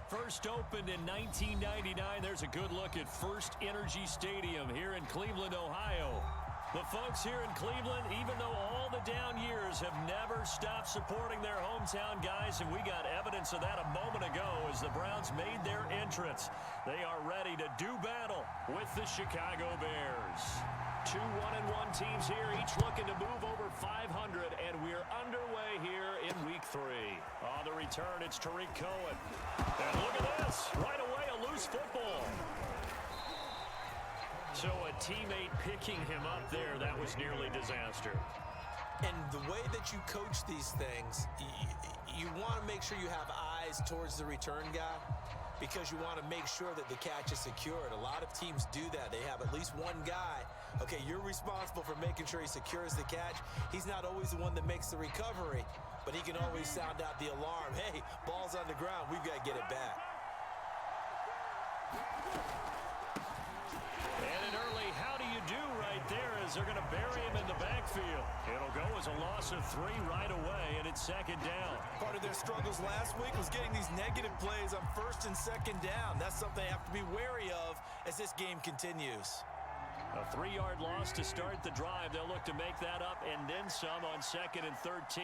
First opened in 1999. There's a good look at First Energy Stadium here in Cleveland, Ohio. The folks here in Cleveland, even though all the down years, have never stopped supporting their hometown guys, and we got evidence of that a moment ago as the Browns made their entrance. They are ready to do battle with the Chicago Bears. Two 1-1 teams here, each looking to move over 500, and we're underway here in Week 3. On the return, it's Tariq Cohen. And look at this, right away a loose football. So a teammate picking him up there, that was nearly disaster. And the way that you coach these things, you want to make sure you have eyes towards the return guy because you want to make sure that the catch is secured. A lot of teams do that. They have at least one guy. Okay, you're responsible for making sure he secures the catch. He's not always the one that makes the recovery, but he can always sound out the alarm. Hey, ball's on the ground. We've got to get it back. And an early how do you do right there as they're going to bury him in the backfield. It'll go as a loss of 3 right away, and it's second down. Part of their struggles last week was getting these negative plays on first and second down. That's something they have to be wary of as this game continues. A 3-yard loss to start the drive. They'll look to make that up and then some on 2nd and 13.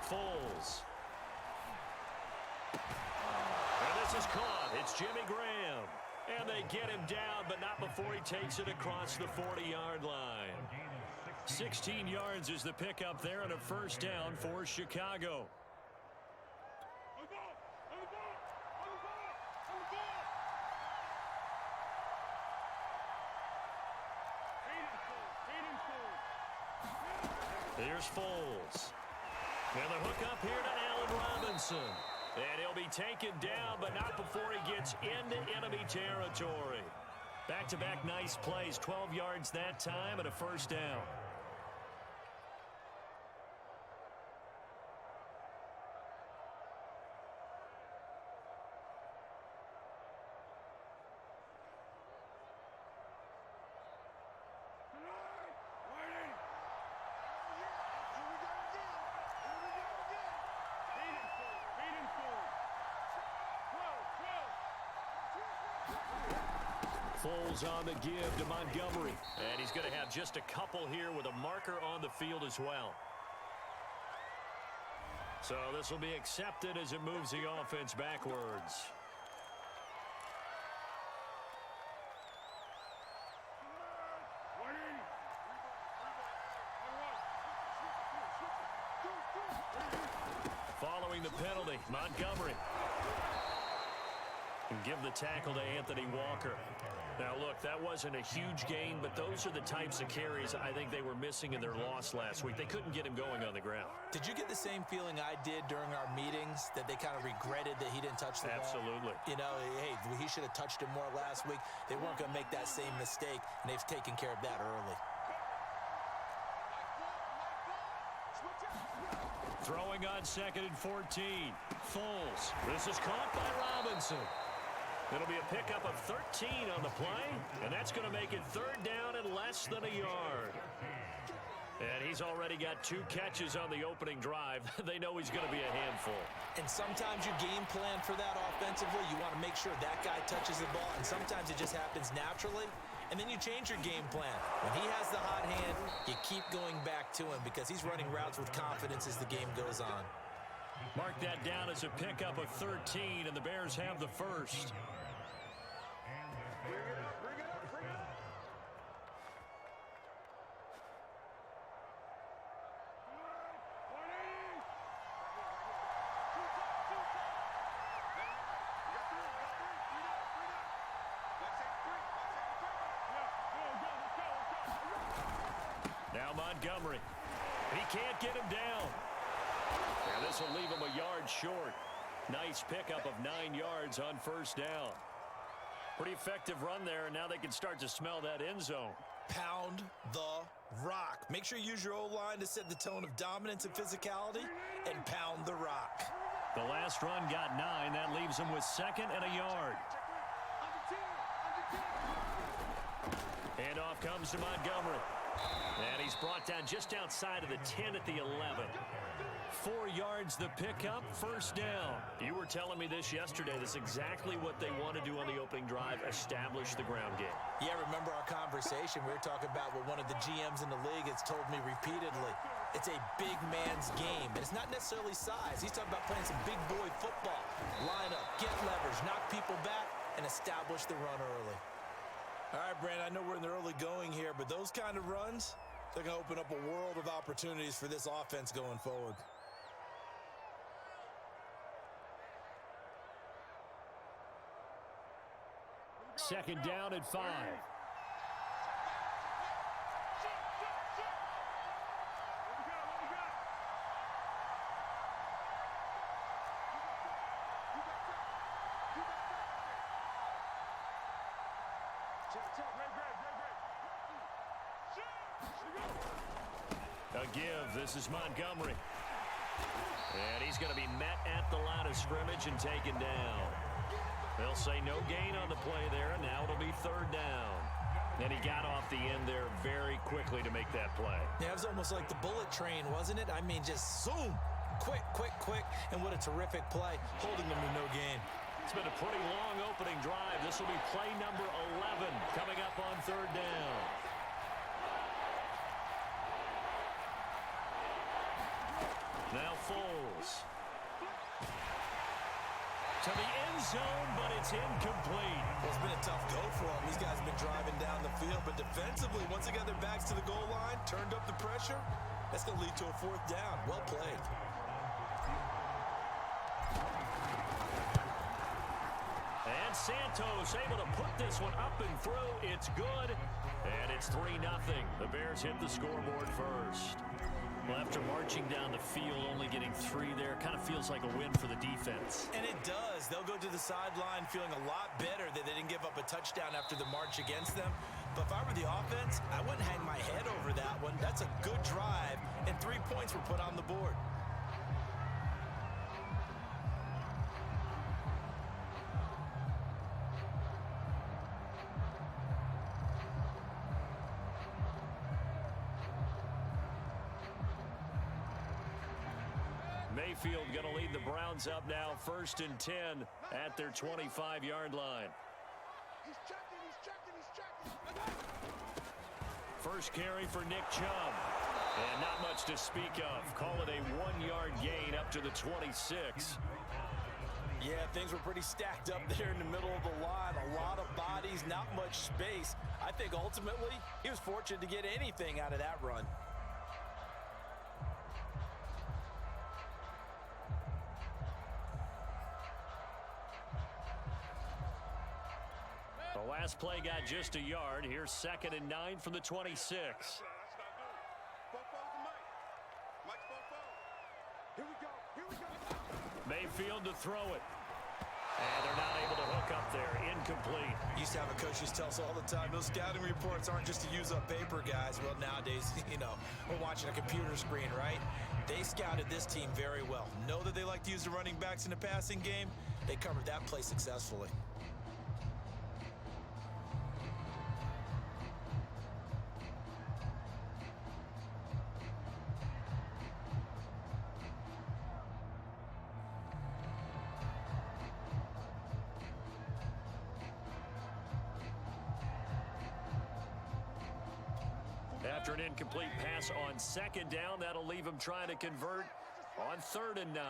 Foles. And this is caught. It's Jimmy Graham. And they get him down, but not before he takes it across the 40-yard line. 16 yards is the pickup there and a first down for Chicago. Here's Foles. And the hook up here to Allen Robinson. And he'll be taken down, but not before he gets into enemy territory. Back-to-back nice plays, 12 yards that time and a first down. Foles on the give to Montgomery. And he's going to have just a couple here with a marker on the field as well. So this will be accepted as it moves the offense backwards. Following the penalty, Montgomery. And give the tackle to Anthony Walker. Now, look, that wasn't a huge gain, but those are the types of carries I think they were missing in their loss last week. They couldn't get him going on the ground. Did you get the same feeling I did during our meetings, that they kind of regretted that he didn't touch the ball? Absolutely. You know, hey, he should have touched him more last week. They weren't going to make that same mistake, and they've taken care of that early. Throwing on 2nd and 14. Foles. This is caught by Robinson. It'll be a pickup of 13 on the play, and that's going to make it 3rd down and less than a yard. And he's already got 2 catches on the opening drive. They know he's going to be a handful. And sometimes you game plan for that offensively. You want to make sure that guy touches the ball, and sometimes it just happens naturally, and then you change your game plan. When he has the hot hand, you keep going back to him because he's running routes with confidence as the game goes on. Mark that down as a pickup of 13, and the Bears have the first. Now Montgomery. He can't get him down. And this will leave him a yard short. Nice pickup of 9 yards on first down. Pretty effective run there, and now they can start to smell that end zone. Pound the rock. Make sure you use your O-line to set the tone of dominance and physicality, and pound the rock. The last run got 9. That leaves him with 2nd and a yard. Handoff comes to Montgomery. And he's brought down just outside of the 10 at the 11. 4 yards the pickup, first down. You were telling me this yesterday. This is exactly what they want to do on the opening drive, establish the ground game. Yeah, remember our conversation? We were talking about what one of the GMs in the league has told me repeatedly. It's a big man's game, and it's not necessarily size. He's talking about playing some big boy football. Line up, get leverage, knock people back, and establish the run early. All right, Brandon, I know we're in the early going here, but those kind of runs, they're going to open up a world of opportunities for this offense going forward. Second down at 5. A give. This is Montgomery. And he's going to be met at the line of scrimmage and taken down. They'll say no gain on the play there, and now it'll be third down. And he got off the end there very quickly to make that play. Yeah, it was almost like the bullet train, wasn't it? I mean, just zoom. Quick, quick, quick. And what a terrific play, holding them to no gain. It's been a pretty long opening drive. This will be play number 11 coming up on third down. Now Foles. To the end zone, but it's incomplete. Well, it's been a tough go for them. These guys have been driving down the field, but defensively, once they got their backs to the goal line, turned up the pressure, that's going to lead to a fourth down. Well played. And Santos able to put this one up and through. It's good, and it's 3-0. The Bears hit the scoreboard first. Well, after marching down the field, only getting 3 there, kind of feels like a win for the defense. And it does. They'll go to the sideline feeling a lot better that they didn't give up a touchdown after the march against them. But if I were the offense, I wouldn't hang my head over that one. That's a good drive, and 3 points were put on the board. Mayfield going to lead the Browns up now, 1st and 10 at their 25-yard line. He's checking. First carry for Nick Chubb. And not much to speak of. Call it a 1-yard gain up to the 26. Yeah, things were pretty stacked up there in the middle of the line. A lot of bodies, not much space. I think ultimately he was fortunate to get anything out of that run. The last play got just a yard. Here's 2nd and 9 from the 26. Mayfield to throw it. And they're not able to hook up there. Incomplete. Used to have a coach who tells us all the time, those scouting reports aren't just to use up paper, guys. Well, nowadays, we're watching a computer screen, right? They scouted this team very well. Know that they like to use the running backs in the passing game. They covered that play successfully. After an incomplete pass on 2nd down, that'll leave him trying to convert on 3rd and 9.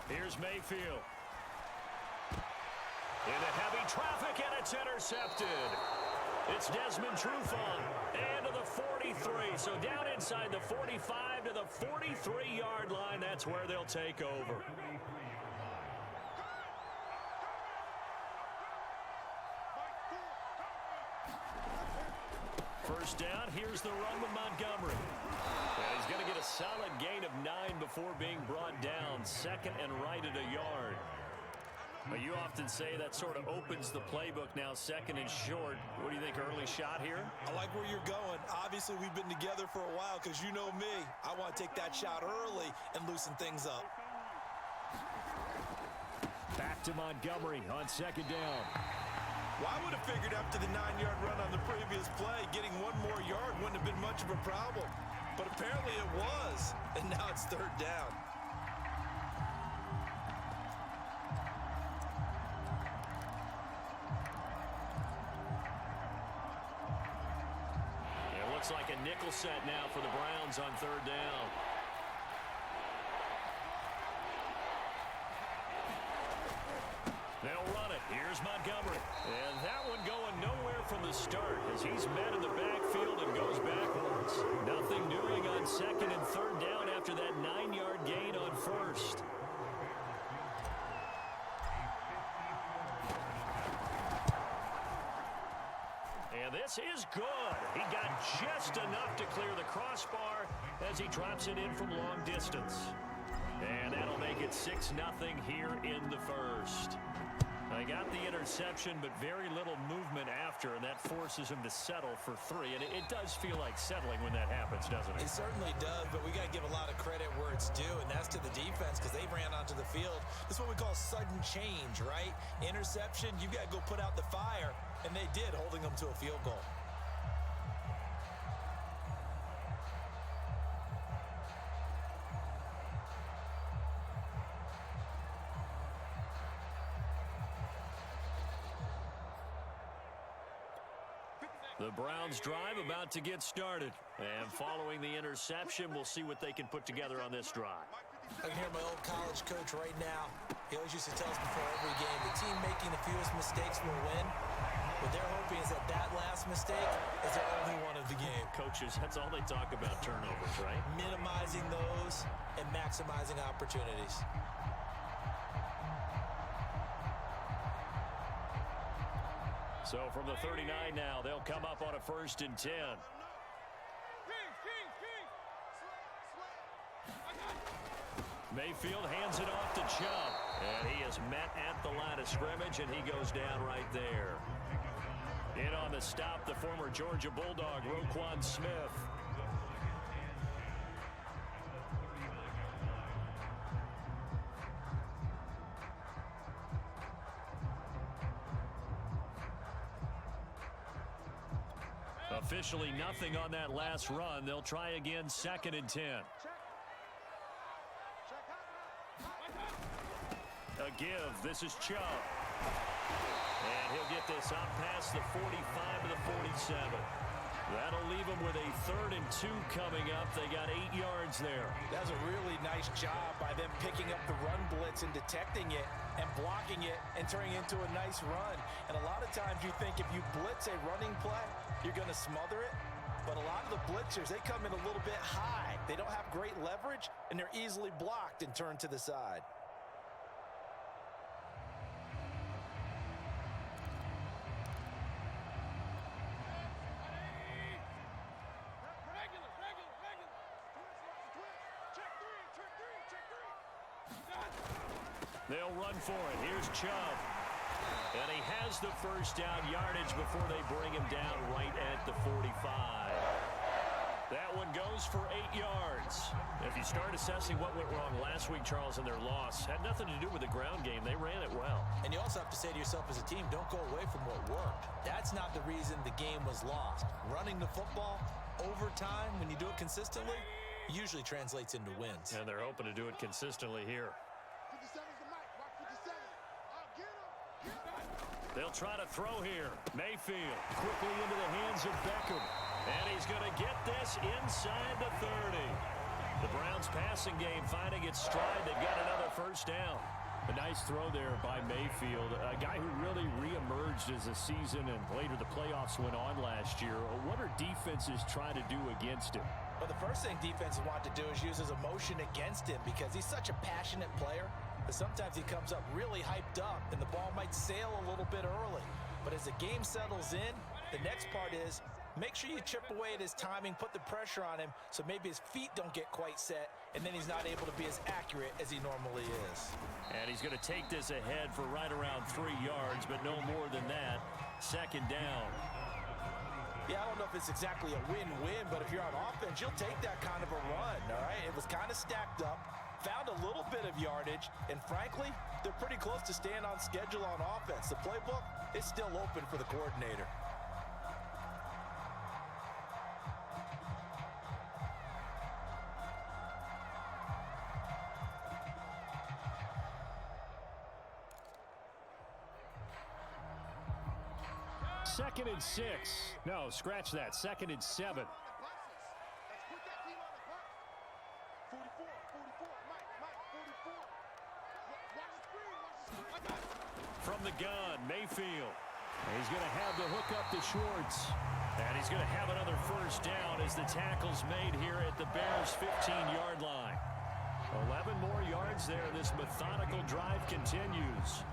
Here's Mayfield. Into heavy traffic, and it's intercepted. It's Desmond Trufant. And to the 43. So down inside the 45 to the 43-yard line. That's where they'll take over. First down, here's the run with Montgomery. And he's going to get a solid gain of 9 before being brought down. 2nd and right at a yard. But you often say that sort of opens the playbook now, 2nd and short. What do you think, early shot here? I like where you're going. Obviously, we've been together for a while because you know me. I want to take that shot early and loosen things up. Back to Montgomery on 2nd down. Well, I would have figured after the 9-yard run on the previous play, getting 1 more yard wouldn't have been much of a problem. But apparently it was, and now it's third down. It looks like a nickel set now for the Browns on third down. They'll run it. Here's Montgomery. And that one going nowhere from the start as he's met in the backfield and goes backwards. Nothing doing on second and third down after that 9-yard gain on first. And this is good. He got just enough to clear the crossbar as he drops it in from long distance. And that'll make it 6-0 here in the first. They got the interception, but very little movement after, and that forces him to settle for 3. And it does feel like settling when that happens, doesn't it? It certainly does, but we got to give a lot of credit where it's due, and that's to the defense because they ran onto the field. This is what we call sudden change, right? Interception, you got to go put out the fire, and they did, holding them to a field goal. The Browns drive about to get started. And following the interception, we'll see what they can put together on this drive. I can hear my old college coach right now. He always used to tell us before every game, the team making the fewest mistakes will win. What they're hoping is that that last mistake is the only one of the game. Coaches, that's all they talk about, turnovers, right? Minimizing those and maximizing opportunities. So from the 39 now, they'll come up on a 1st and 10. Mayfield hands it off to Chubb. And he is met at the line of scrimmage, and he goes down right there. In on the stop, the former Georgia Bulldog, Roquan Smith. Officially nothing on that last run. They'll try again, 2nd and 10. A give. This is Chubb. And he'll get this up past the 45 to the 47. That'll leave him with a 3rd and 2 coming up. They got 8 yards there. That was a really nice job by them picking up the run blitz and detecting it and blocking it and turning it into a nice run. And a lot of times you think if you blitz a running play, you're going to smother it. But a lot of the blitzers, they come in a little bit high. They don't have great leverage, and they're easily blocked and turned to the side. They'll run for it. Here's Chubb. And he has the first down yardage before they bring him down right at the 45. That one goes for 8 yards. If you start assessing what went wrong last week, Charles, in their loss, had nothing to do with the ground game. They ran it well. And you also have to say to yourself as a team, don't go away from what worked. That's not the reason the game was lost. Running the football over time, when you do it consistently, usually translates into wins. And they're hoping to do it consistently here. 57's the mic. Watch 57. Get him. They'll try to throw here. Mayfield quickly into the hands of Beckham. And he's going to get this inside the 30. The Browns passing game finding its stride. They've got another first down. A nice throw there by Mayfield, a guy who really reemerged as the season and later the playoffs went on last year. What are defenses trying to do against him? Well, the first thing defenses want to do is use his emotion against him because he's such a passionate player that sometimes he comes up really hyped up and the ball might sail a little bit early. But as the game settles in, the next part is make sure you chip away at his timing, put the pressure on him so maybe his feet don't get quite set and then he's not able to be as accurate as he normally is. And he's going to take this ahead for right around 3 yards, but no more than that. 2nd down. Yeah, I don't know if it's exactly a win-win, but if you're on offense, you'll take that kind of a run, all right? It was kind of stacked up, found a little bit of yardage, and frankly, they're pretty close to staying on schedule on offense. The playbook is still open for the coordinator. 2nd and 6. No, scratch that. 2nd and 7. Let's put that team on the bus. 44, 44, Mike, 44. Watch the screen, watch the screen. From the gun, Mayfield. He's going to have the hook up to Schwartz. And he's going to have another first down as the tackle's made here at the Bears' 15-yard line. 11 more yards there. This methodical drive continues.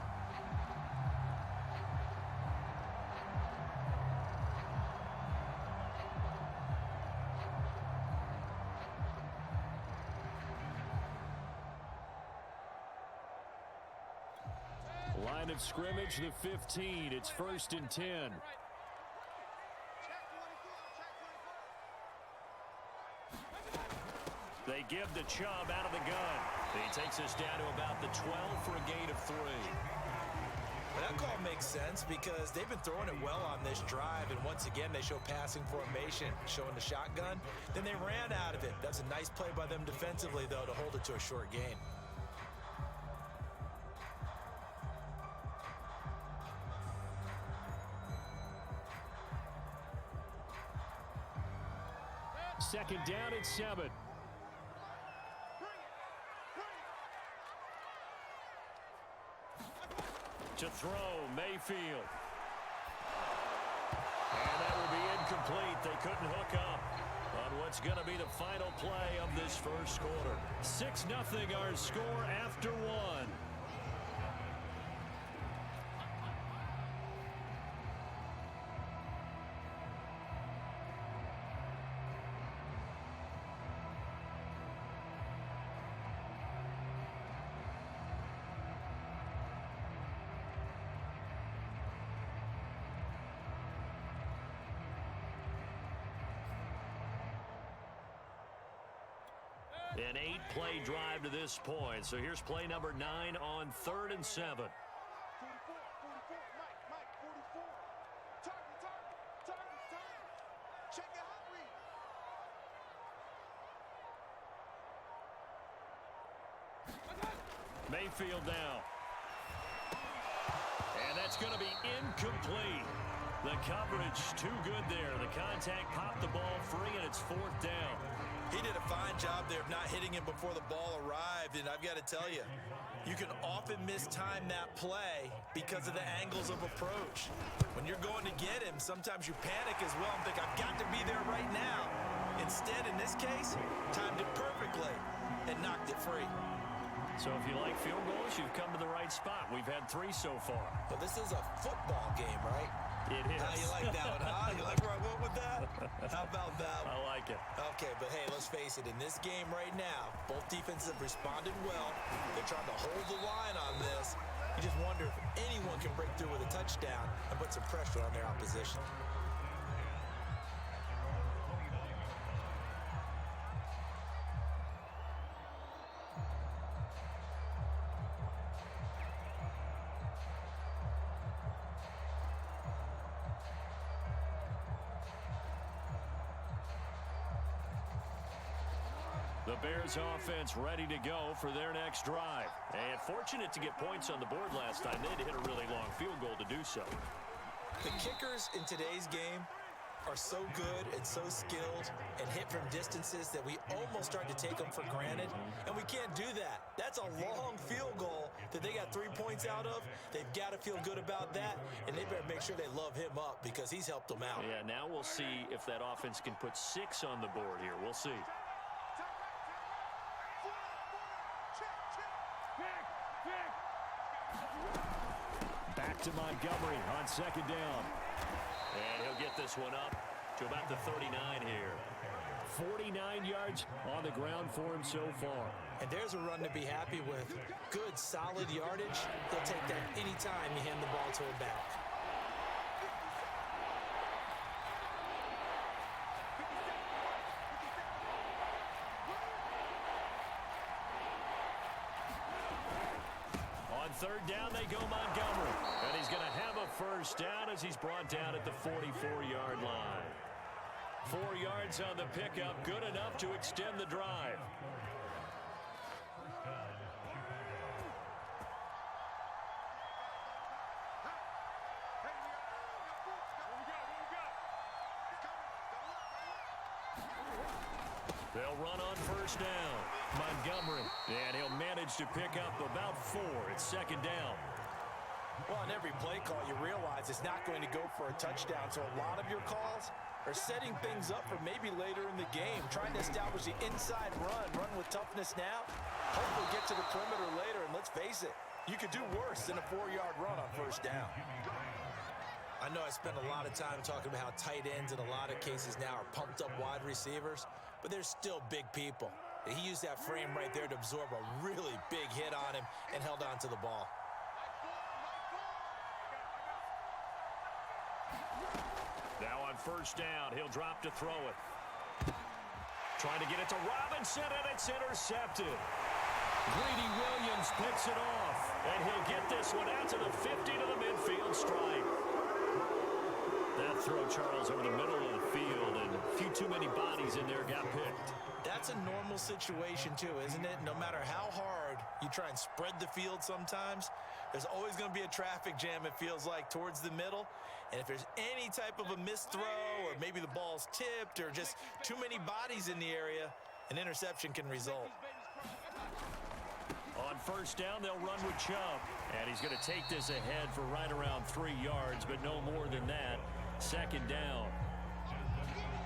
Line of scrimmage, the 15. It's 1st and 10. They give the Chubb out of the gun. He takes us down to about the 12 for a gain of 3. Well, that call makes sense because they've been throwing it well on this drive, and once again they show passing formation, showing the shotgun. Then they ran out of it. That's a nice play by them defensively, though, to hold it to a short gain. Second down at 7. To throw, Mayfield. And that will be incomplete. They couldn't hook up on what's going to be the final play of this first quarter. 6-0 our score after 1. An 8-play drive to this point. So here's play number 9 on 3rd and 7. 44, 44, Mike, 44. Target. Check it out, read. Mayfield now. And that's going to be incomplete. The coverage too good there. The contact popped the ball free, and it's 4th down. He did a fine job there of not hitting him before the ball arrived, and I've got to tell you, you can often mistime that play because of the angles of approach. When you're going to get him, sometimes you panic as well and think, I've got to be there right now. Instead, in this case, timed it perfectly and knocked it free. So if you like field goals, you've come to the right spot. We've had 3 so far. But this is a football game, right? It is. How you like that one, huh? You like where I went with that? How about that one? I like it. Okay, but hey, let's face it. In this game right now, both defenses have responded well. They're trying to hold the line on this. You just wonder if anyone can break through with a touchdown and put some pressure on their opposition. The Bears offense ready to go for their next drive. And fortunate to get points on the board last time. They had to hit a really long field goal to do so. The kickers in today's game are so good and so skilled and hit from distances that we almost start to take them for granted. And we can't do that. That's a long field goal that they got 3 points out of. They've got to feel good about that, and they better make sure they love him up because he's helped them out. Yeah, now we'll see if that offense can put 6 on the board here. We'll see. Back to Montgomery on 2nd down. And he'll get this one up to about the 39 here. 49 yards on the ground for him so far. And there's a run to be happy with. Good, solid yardage. He'll take that anytime you hand the ball to a back. On 3rd down, they go Montgomery. And he's going to have a first down as he's brought down at the 44-yard line. 4 yards on the pickup, good enough to extend the drive. They'll run on first down. Montgomery. And he'll manage to pick up about 4. It's second down. Well, on every play call, you realize it's not going to go for a touchdown. So a lot of your calls are setting things up for maybe later in the game, trying to establish the inside run with toughness now, hopefully get to the perimeter later, and let's face it, you could do worse than a 4-yard run on first down. I know I spend a lot of time talking about how tight ends in a lot of cases now are pumped up wide receivers, but they're still big people. He used that frame right there to absorb a really big hit on him and held on to the ball. Now on first down, he'll drop to throw it. Trying to get it to Robinson, and it's intercepted. Greedy Williams picks it off, and he'll get this one out to the 50 to the midfield stripe. That throw, Charles, over the middle of the field, and a few too many bodies in there got picked. That's a normal situation, too, isn't it? No matter how hard you try and spread the field sometimes, there's always going to be a traffic jam, it feels like, towards the middle. And if there's any type of a missed throw, or maybe the ball's tipped, or just too many bodies in the area, an interception can result. On first down, they'll run with Chubb. And he's going to take this ahead for right around 3 yards, but no more than that. Second down.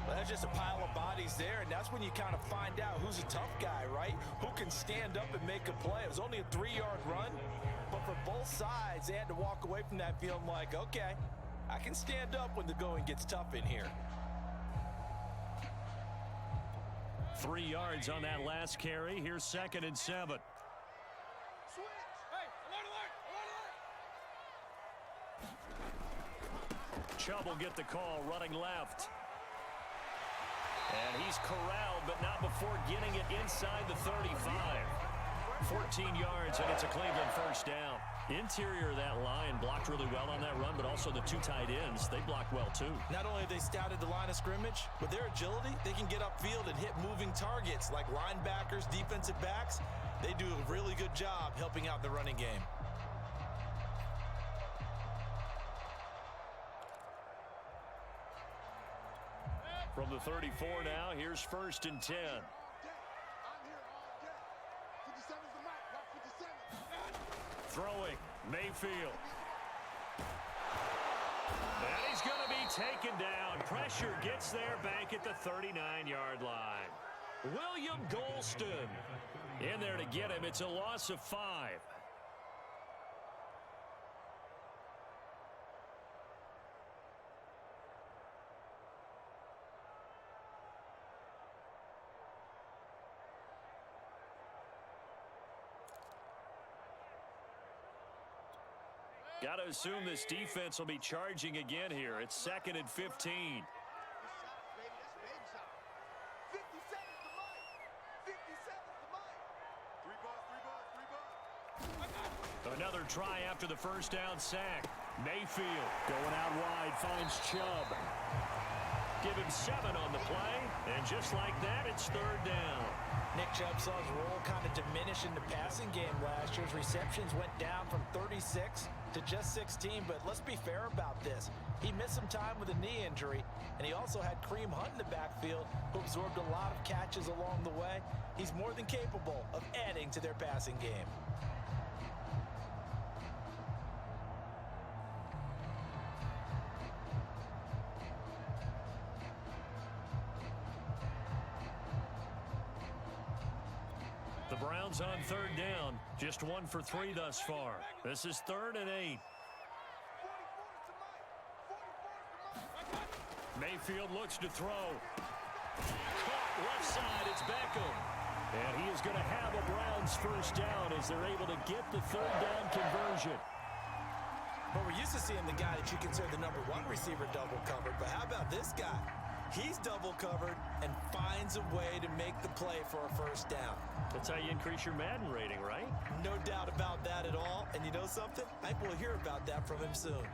Well, that's just a pile of bodies there, and that's when you kind of find out who's a tough guy, right? Who can stand up and make a play. It was only a 3-yard run, but for both sides, they had to walk away from that feeling like, okay, I can stand up when the going gets tough in here. 3 yards on that last carry. Here's 2nd and 7. Chubb will get the call, running left. And he's corralled, but not before getting it inside the 35. 14 yards, and it's a Cleveland first down. Interior of that line blocked really well on that run, but also the 2 tight ends, they blocked well too. Not only have they scouted the line of scrimmage, with their agility, they can get upfield and hit moving targets like linebackers, defensive backs. They do a really good job helping out the running game. From the 34 now, here's 1st and 10. Throwing, Mayfield. And he's going to be taken down. Pressure gets there back at the 39-yard line. William Golston in there to get him. It's a loss of 5. Got to assume this defense will be charging again here. It's 2nd and 15. Another try after the first down sack. Mayfield going out wide, finds Chubb. Give him 7 on the play, and just like that, it's 3rd down. Nick Chubb saw his role kind of diminish in the passing game last year. His receptions went down from 36 to just 16, but let's be fair about this. He missed some time with a knee injury, and he also had Kareem Hunt in the backfield, who absorbed a lot of catches along the way. He's more than capable of adding to their passing game. The Browns on 3rd down. Just 1 for 3 thus far. This is 3rd and 8. Mayfield looks to throw. Caught left side. It's Beckham. And he is going to have a Browns first down as they're able to get the 3rd down conversion. But we're used to seeing the guy that you consider the number 1 receiver double covered. But how about this guy? He's double covered and finds a way to make the play for a first down. That's how you increase your Madden rating, right? No doubt about that at all. And you know something? I think we'll hear about that from him soon.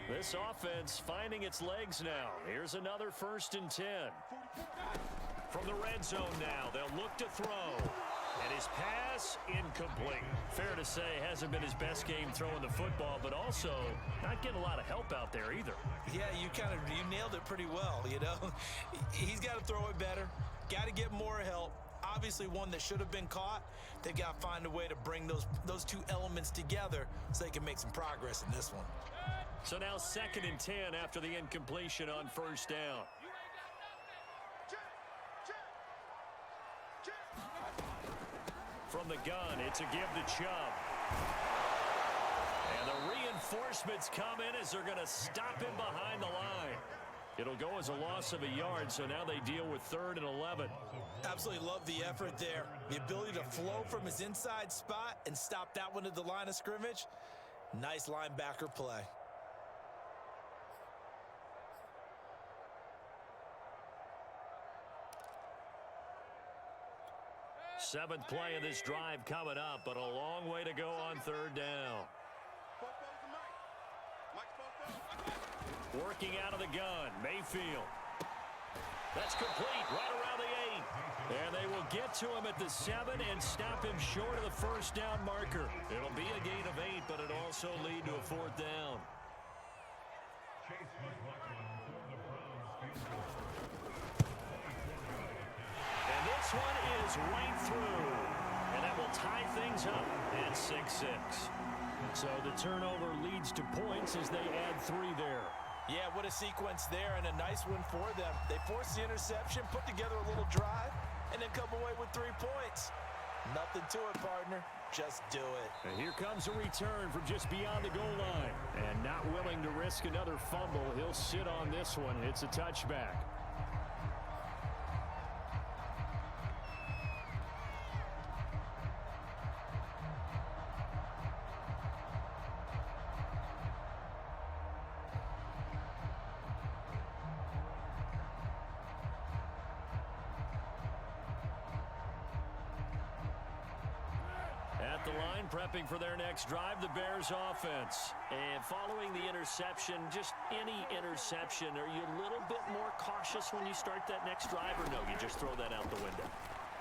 This offense finding its legs now. Here's another 1st and 10. From the red zone now, they'll look to throw. And his pass, incomplete. Fair to say, hasn't been his best game throwing the football, but also not getting a lot of help out there either. Yeah, you nailed it pretty well, you know. He's got to throw it better, got to get more help. Obviously one that should have been caught. They've got to find a way to bring those two elements together so they can make some progress in this one. So now 2nd and 10 after the incompletion on first down. From the gun, it's a give to Chubb. And the reinforcements come in as they're going to stop him behind the line. It'll go as a loss of a yard, so now they deal with 3rd and 11. Absolutely love the effort there. The ability to flow from his inside spot and stop that one at the line of scrimmage. Nice linebacker play. 7th play of this drive coming up, but a long way to go on 3rd down. Working out of the gun, Mayfield. That's complete, right around the 8. And they will get to him at the 7 and stop him short of the first down marker. It'll be a gain of 8, but it'll also lead to a 4th down. And this one is right through. And that will tie things up at 6-6. So the turnover leads to points as they add 3 there. Yeah, what a sequence there, and a nice one for them. They forced the interception, put together a little drive, and then come away with 3 points. Nothing to it, partner. Just do it. And here comes a return from just beyond the goal line. And not willing to risk another fumble, he'll sit on this one. It's a touchback. At the line, prepping for their next drive, the Bears offense. And following the interception, just any interception, are you a little bit more cautious when you start that next drive, or no, you just throw that out the window?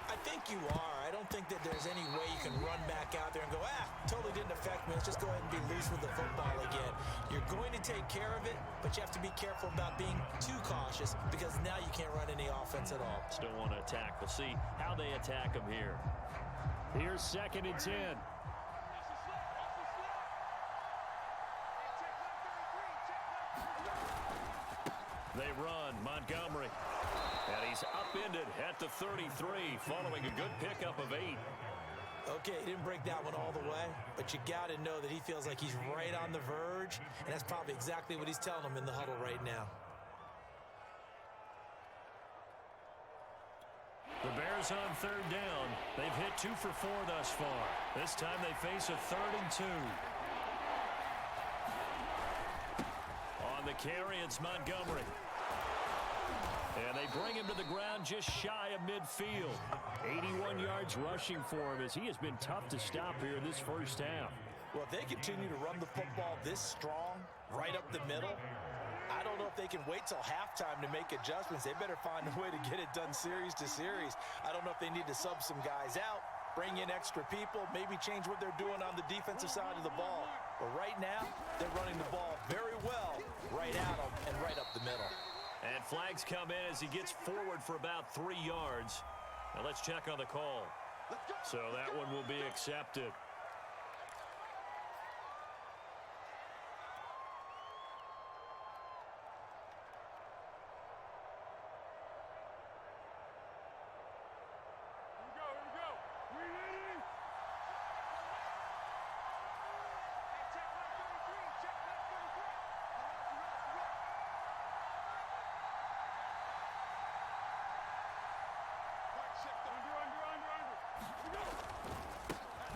I think you are. I don't think that there's any way you can run back out there and go, totally didn't affect me. Let's just go ahead and be loose with the football again. You're going to take care of it, but you have to be careful about being too cautious because now you can't run any offense at all. Still want to attack. We'll see how they attack them here. Here's 2nd and 10. They run, Montgomery. And he's upended at the 33 following a good pickup of 8. Okay, he didn't break that one all the way, but you got to know that he feels like he's right on the verge, and that's probably exactly what he's telling them in the huddle right now. The Bears on 3rd down. They've hit 2 for 4 thus far. This time they face a 3rd and 2. On the carry, it's Montgomery. And they bring him to the ground just shy of midfield. 81 yards rushing for him as he has been tough to stop here in this first half. Well, if they continue to run the football this strong, right up the middle, I don't know if they can wait till halftime to make adjustments. They better find a way to get it done series to series. I don't know if they need to sub some guys out, bring in extra people, maybe change what they're doing on the defensive side of the ball. But right now, they're running the ball very well right at them and right up the middle. And flags come in as he gets forward for about 3 yards. Now let's check on the call. So that one will be accepted.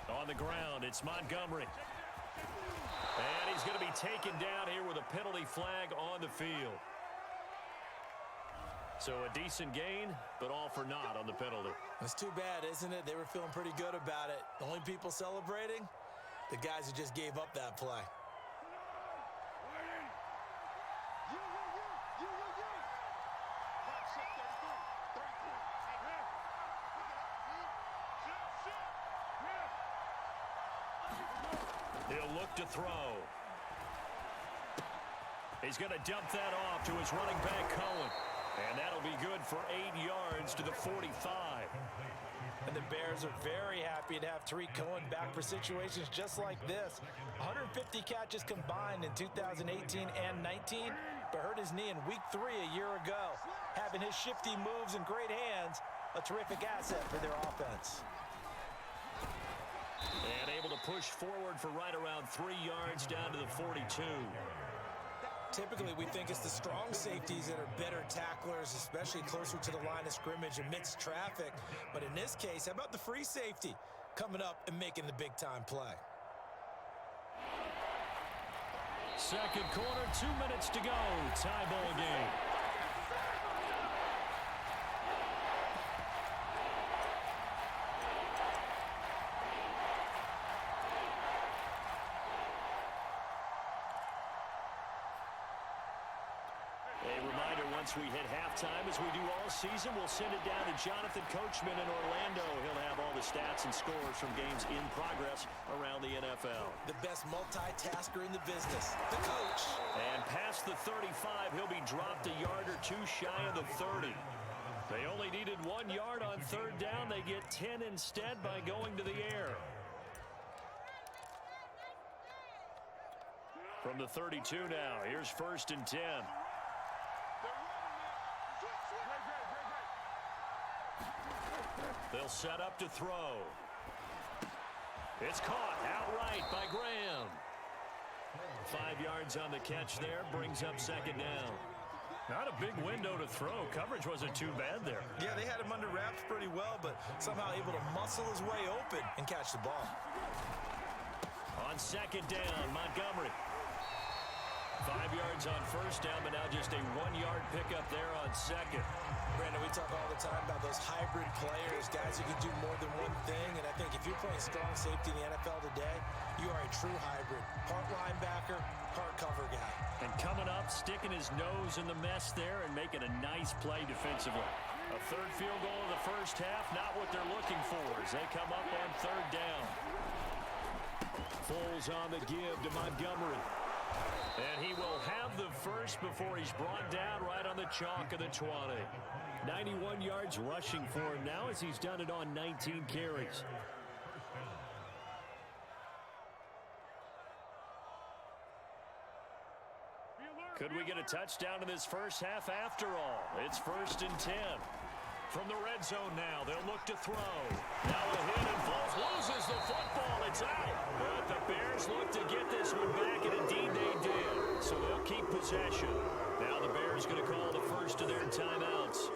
On the ground, it's Montgomery. And he's going to be taken down here with a penalty flag on the field. So a decent gain, but all for naught on the penalty. It's too bad, isn't it? They were feeling pretty good about it. The only people celebrating, the guys who just gave up that play. He'll look to throw. He's going to dump that off to his running back, Cohen. And that'll be good for 8 yards to the 45. And the Bears are very happy to have Tariq Cohen back for situations just like this. 150 catches combined in 2018 and 19, but hurt his knee in week 3 a year ago. Having his shifty moves and great hands, a terrific asset for their offense. And able to push forward for right around 3 yards down to the 42. Typically, we think it's the strong safeties that are better tacklers, especially closer to the line of scrimmage amidst traffic. But in this case, how about the free safety coming up and making the big-time play? Second quarter, 2 minutes to go. Tie ball game. A reminder, once we hit halftime, as we do all season, we'll send it down to Jonathan Coachman in Orlando. He'll have all the stats and scores from games in progress around the NFL. The best multitasker in the business, the coach. And past the 35, he'll be dropped a yard or 2 shy of the 30. They only needed 1 yard on third down. They get 10 instead by going to the air. From the 32 now, here's 1st and 10. They'll set up to throw. It's caught outright by Graham. 5 yards on the catch there, brings up 2nd down. Not a big window to throw. Coverage wasn't too bad there. Yeah, they had him under wraps pretty well, but somehow able to muscle his way open and catch the ball. On 2nd down, Montgomery. 5 yards on 1st down, but now just a 1-yard pickup there on 2nd. Brandon, we talk all the time about those hybrid players, guys who can do more than one thing, and I think if you're playing strong safety in the NFL today, you are a true hybrid. Part linebacker, part cover guy. And coming up, sticking his nose in the mess there and making a nice play defensively. A 3rd field goal in the first half, not what they're looking for as they come up on 3rd down. Foles on the give to Montgomery. And he will have the first before he's brought down right on the chalk of the 20. 91 yards rushing for him now as he's done it on 19 carries. Could we get a touchdown in this first half after all? It's 1st and 10. From the red zone now, they'll look to throw. Now a hit and Foles loses the football. It's out. But the Bears look to get this one back, and indeed they did. So they'll keep possession. Now the Bears going to call the first of their timeouts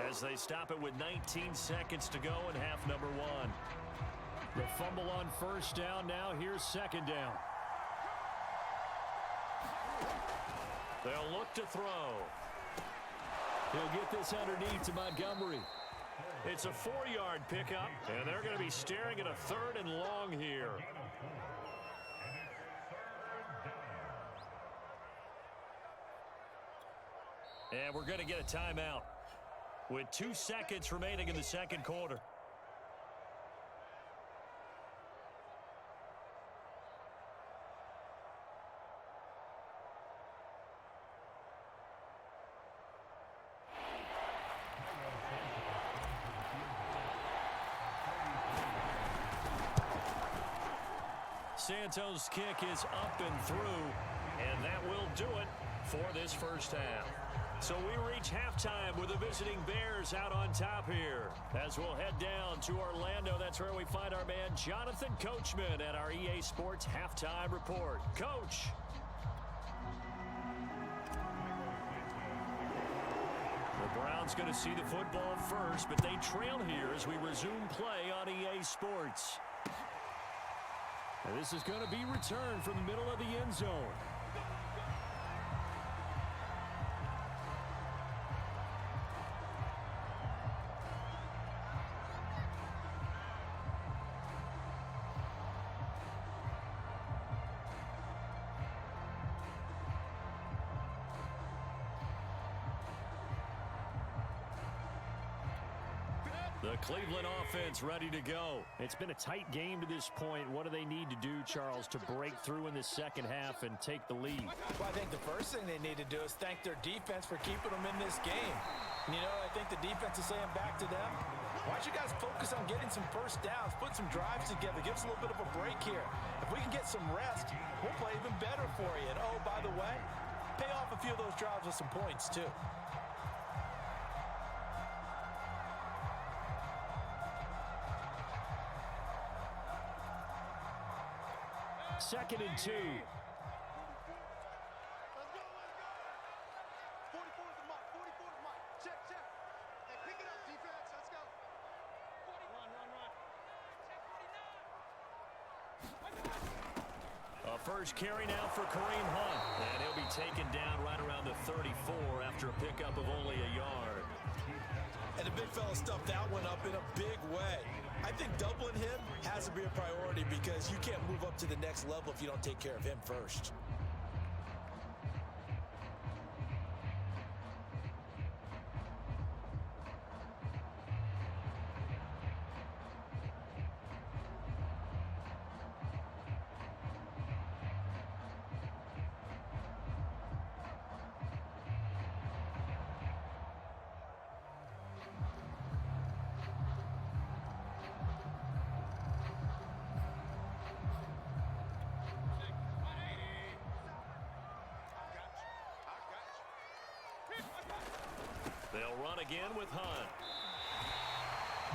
as they stop it with 19 seconds to go in half number 1. The fumble on 1st down. Now here's 2nd down. They'll look to throw. He'll get this underneath to Montgomery. It's a 4-yard pickup, and they're going to be staring at a 3rd and long here. And we're going to get a timeout with 2 seconds remaining in the second quarter. Santos' kick is up and through, and that will do it for this first half. So we reach halftime with the visiting Bears out on top here. As we'll head down to Orlando, that's where we find our man Jonathan Coachman at our EA Sports Halftime Report. Coach. The Browns going to see the football first, but they trail here as we resume play on EA Sports. And this is going to be returned from the middle of the end zone. The Cleveland offense ready to go. It's been a tight game to this point. What do they need to do, Charles, to break through in the second half and take the lead? Well, I think the first thing they need to do is thank their defense for keeping them in this game. You know, I think the defense is saying back to them, why don't you guys focus on getting some first downs, put some drives together, give us a little bit of a break here. If we can get some rest, we'll play even better for you. And, oh, by the way, pay off a few of those drives with some points, too. Second and 2. Let's go, let's go. 44 is the mark, 44 is the mark. Check, check. Hey, pick it up, defense. Let's go. Run. A first carry now for Kareem Hunt. And he'll be taken down right around the 34 after a pickup of only a yard. And the big fella stuffed that one up in a big way. I think doubling him has to be a priority because you can't move up to the next level if you don't take care of him first. They'll run again with Hunt.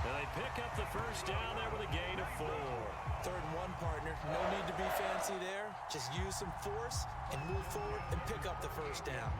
And they pick up the first down there with a gain of 4. 3rd and 1, partner. No need to be fancy there. Just use some force and move forward and pick up the first down.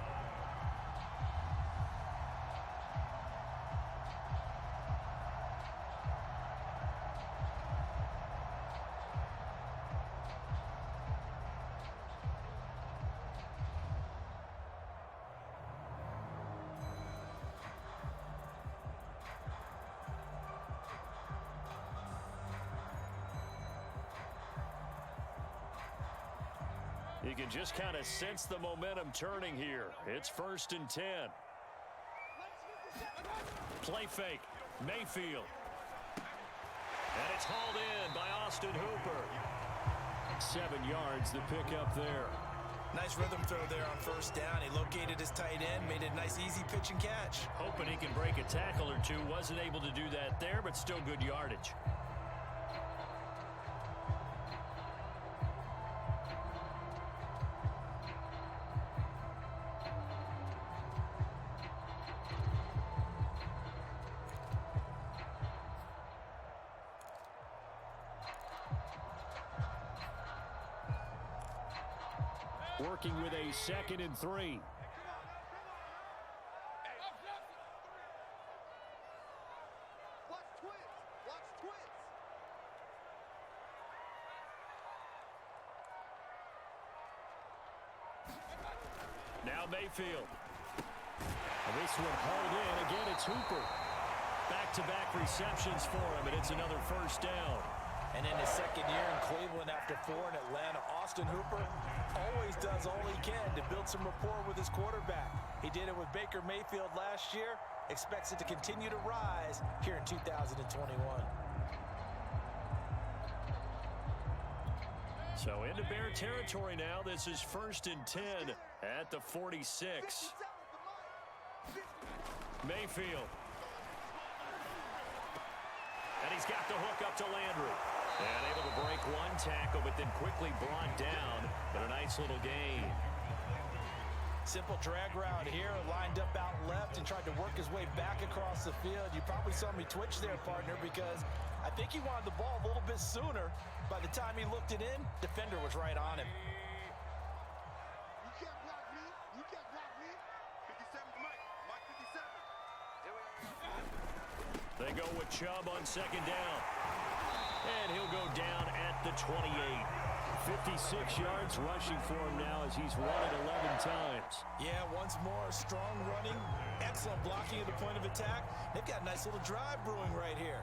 You can just kind of sense the momentum turning here. It's 1st and 10. Play fake. Mayfield. And it's hauled in by Austin Hooper. 7 yards the pickup there. Nice rhythm throw there on first down. He located his tight end, made it a nice easy pitch and catch. Hoping he can break a tackle or two. Wasn't able to do that there, but still good yardage. Working with a 2nd and 3. Watch twins. Watch twins. Now Mayfield. And this one hauled in. Again, it's Hooper. Back-to-back receptions for him, and it's another first down. And in his 2nd year in Cleveland after 4 in Atlanta, Austin Hooper always does all he can to build some rapport with his quarterback. He did it with Baker Mayfield last year, expects it to continue to rise here in 2021. So into Bear territory now. This is 1st and 10 at the 46. Mayfield. And he's got the hook up to Landry. And able to break one tackle, but then quickly brought down. But a nice little gain. Simple drag route here, lined up out left and tried to work his way back across the field. You probably saw me twitch there, partner, because I think he wanted the ball a little bit sooner. By the time he looked it in, defender was right on him. You can't block me. You can't block me. 57 Mike. Mike 57. Here we are. They go with Chubb on 2nd down. And he'll go down at the 28. 56 yards rushing for him now as he's run it 11 times. Yeah, once more, strong running, excellent blocking at the point of attack. They've got a nice little drive brewing right here.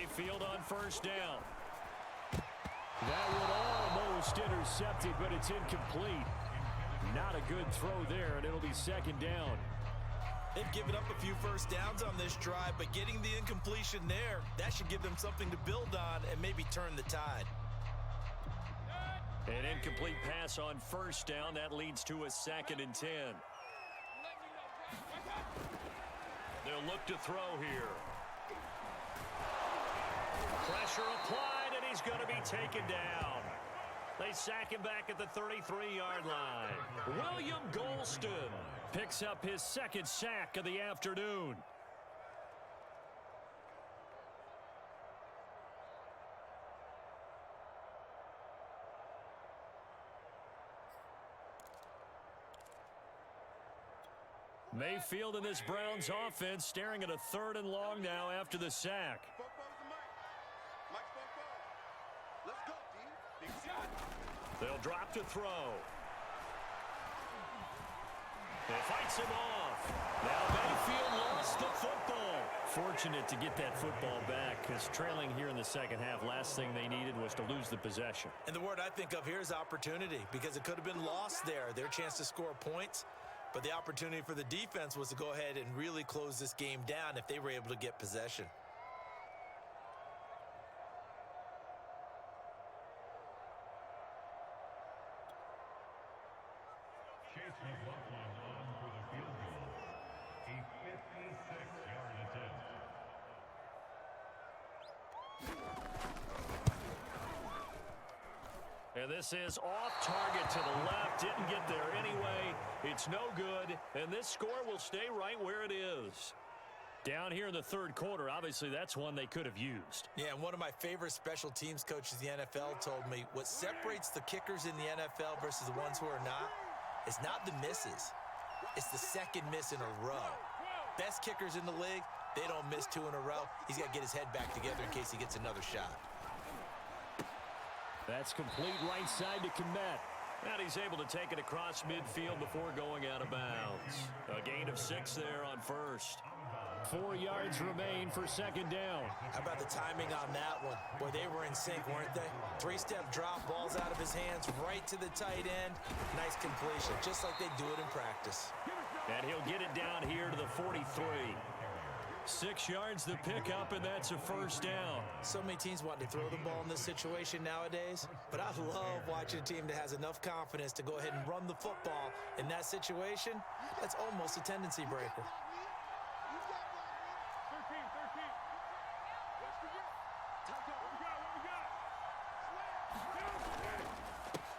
Mayfield on first down. That would almost intercept it, but it's incomplete. Not a good throw there, and it'll be second down. They've given up a few first downs on this drive, but getting the incompletion there, that should give them something to build on and maybe turn the tide. An incomplete pass on first down. That leads to a 2nd and 10. They'll look to throw here. Pressure applied, and he's going to be taken down. They sack him back at the 33-yard line. William Golston picks up his 2nd sack of the afternoon. Mayfield in this Browns offense staring at a 3rd and long now after the sack. They'll drop to throw. He fights him off. Now Mayfield lost the football. Fortunate to get that football back, because trailing here in the second half, last thing they needed was to lose the possession. And the word I think of here is opportunity, because it could have been lost there. Their chance to score points. But the opportunity for the defense was to go ahead and really close this game down if they were able to get possession. Chase McLaughlin on for the field goal. A 56-yard attempt. And this is off target to the left. Didn't get there anyway. It's no good. And this score will stay right where it is. Down here in the 3rd quarter, obviously that's one they could have used. Yeah, and one of my favorite special teams coaches in the NFL told me what separates the kickers in the NFL versus the ones who are not is not the misses. It's the 2nd miss in a row. Best kickers in the league, they don't miss 2 in a row. He's got to get his head back together in case he gets another shot. That's complete right side to Kmet. And he's able to take it across midfield before going out of bounds. A gain of 6 there on first. 4 yards remain for second down. How about the timing on that one? Boy, they were in sync, weren't they? 3-step drop, balls out of his hands, right to the tight end. Nice completion, just like they do it in practice. And he'll get it down here to the 43. 6 yards the pickup, and that's a first down. So many teams want to throw the ball in this situation nowadays, but I love watching a team that has enough confidence to go ahead and run the football. In that situation, that's almost a tendency breaker.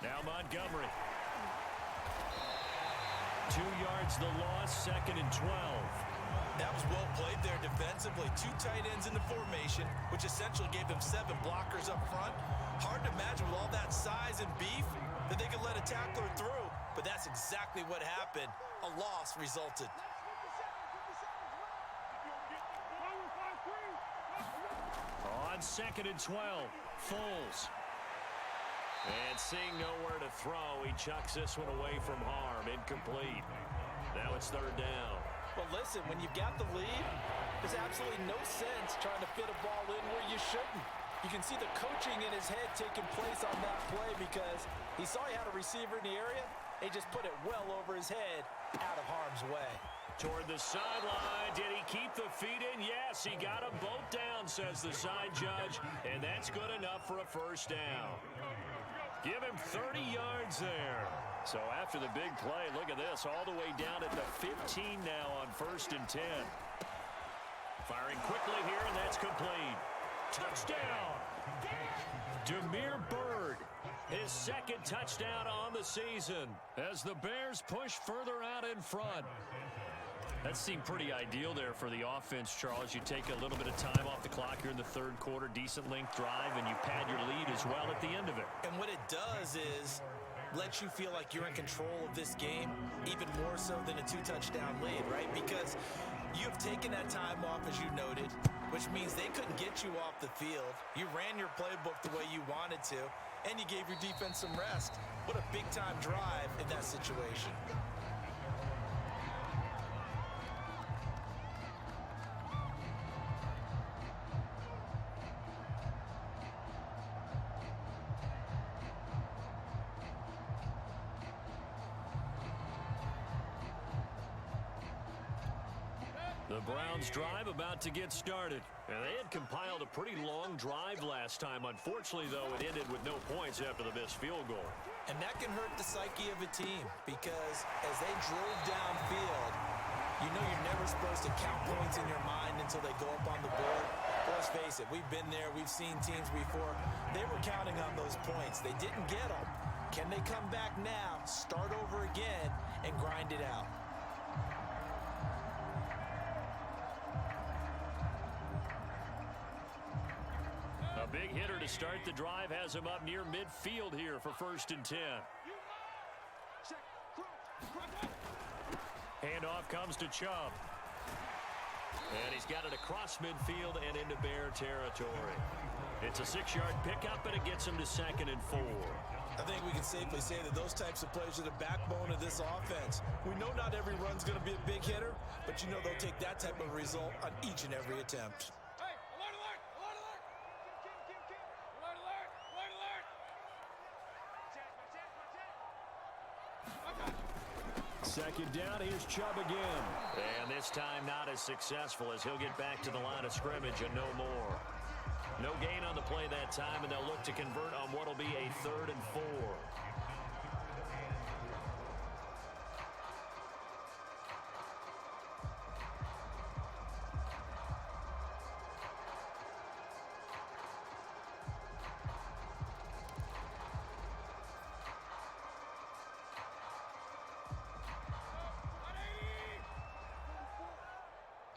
Now Montgomery. 2 yards the loss, 2nd and 12. That was well played there defensively. 2 tight ends in the formation, which essentially gave them 7 blockers up front. Hard to imagine with all that size and beef that they could let a tackler through, but that's exactly what happened. A loss resulted. On 2nd and 12, Foles. And seeing nowhere to throw, he chucks this one away from harm. Incomplete. Now it's 3rd down. Well, listen, when you've got the lead, there's absolutely no sense trying to fit a ball in where you shouldn't. You can see the coaching in his head taking place on that play because he saw he had a receiver in the area. He just put it well over his head, out of harm's way. Toward the sideline. Did he keep the feet in? Yes, he got them both down, says the side judge. And that's good enough for a first down. Give him 30 yards there. So after the big play, look at this, all the way down at the 15 now on 1st and 10. Firing quickly here, and that's complete. Touchdown! Damiere Byrd, his 2nd touchdown on the season as the Bears push further out in front. That seemed pretty ideal there for the offense, Charles. You take a little bit of time off the clock here in the 3rd quarter, decent length drive, and you pad your lead as well at the end of it. And what it does is let you feel like you're in control of this game, even more so than a 2-touchdown lead, right? Because you've taken that time off, as you noted, which means they couldn't get you off the field. You ran your playbook the way you wanted to, and you gave your defense some rest. What a big-time drive in that situation. The Browns drive about to get started. And they had compiled a pretty long drive last time. Unfortunately, though, it ended with no points after the missed field goal. And that can hurt the psyche of a team because as they drove downfield, you know you're never supposed to count points in your mind until they go up on the board. Let's face it, we've been there. We've seen teams before. They were counting on those points. They didn't get them. Can they come back now, start over again, and grind it out? A big hitter to start the drive has him up near midfield here for 1st and 10. Handoff comes to Chubb. And he's got it across midfield and into Bear territory. It's a 6-yard pickup, and it gets him to 2nd and 4. I think we can safely say that those types of plays are the backbone of this offense. We know not every run's going to be a big hitter, but you know they'll take that type of result on each and every attempt. Hey, alert, alert, alert, alert. Alert, alert, alert, alert. Second down, here's Chubb again. And this time not as successful as he'll get back to the line of scrimmage and no more. No gain on the play that time, and they'll look to convert on what will be a 3rd and 4.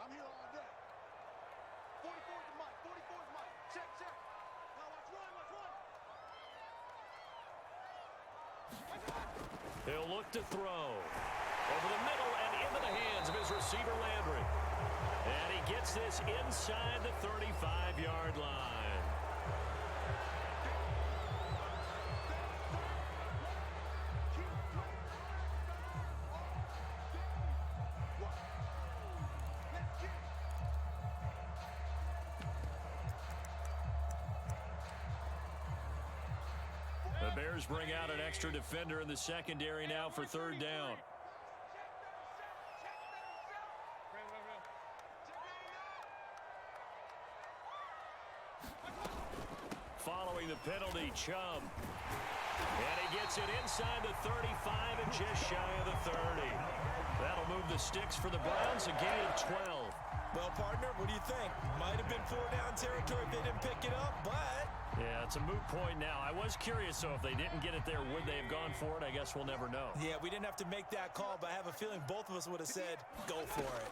I'm here all day. 44 is Mike. 44 is Mike. Check, check. Now watch run, watch run. He'll look to throw. Over the middle and into the hands of his receiver, Landry. And he gets this inside the 35-yard line. The Bears bring out an extra defender in the secondary now for 3rd down. Following the penalty, Chubb. And he gets it inside the 35 and just shy of the 30. That'll move the sticks for the Browns, a gain of 12. Well, partner, what do you think? Might have been 4-down territory if they didn't pick it up, but... Yeah, it's a moot point now. I was curious, though, if they didn't get it there, would they have gone for it? I guess we'll never know. Yeah, we didn't have to make that call, but I have a feeling both of us would have said, go for it.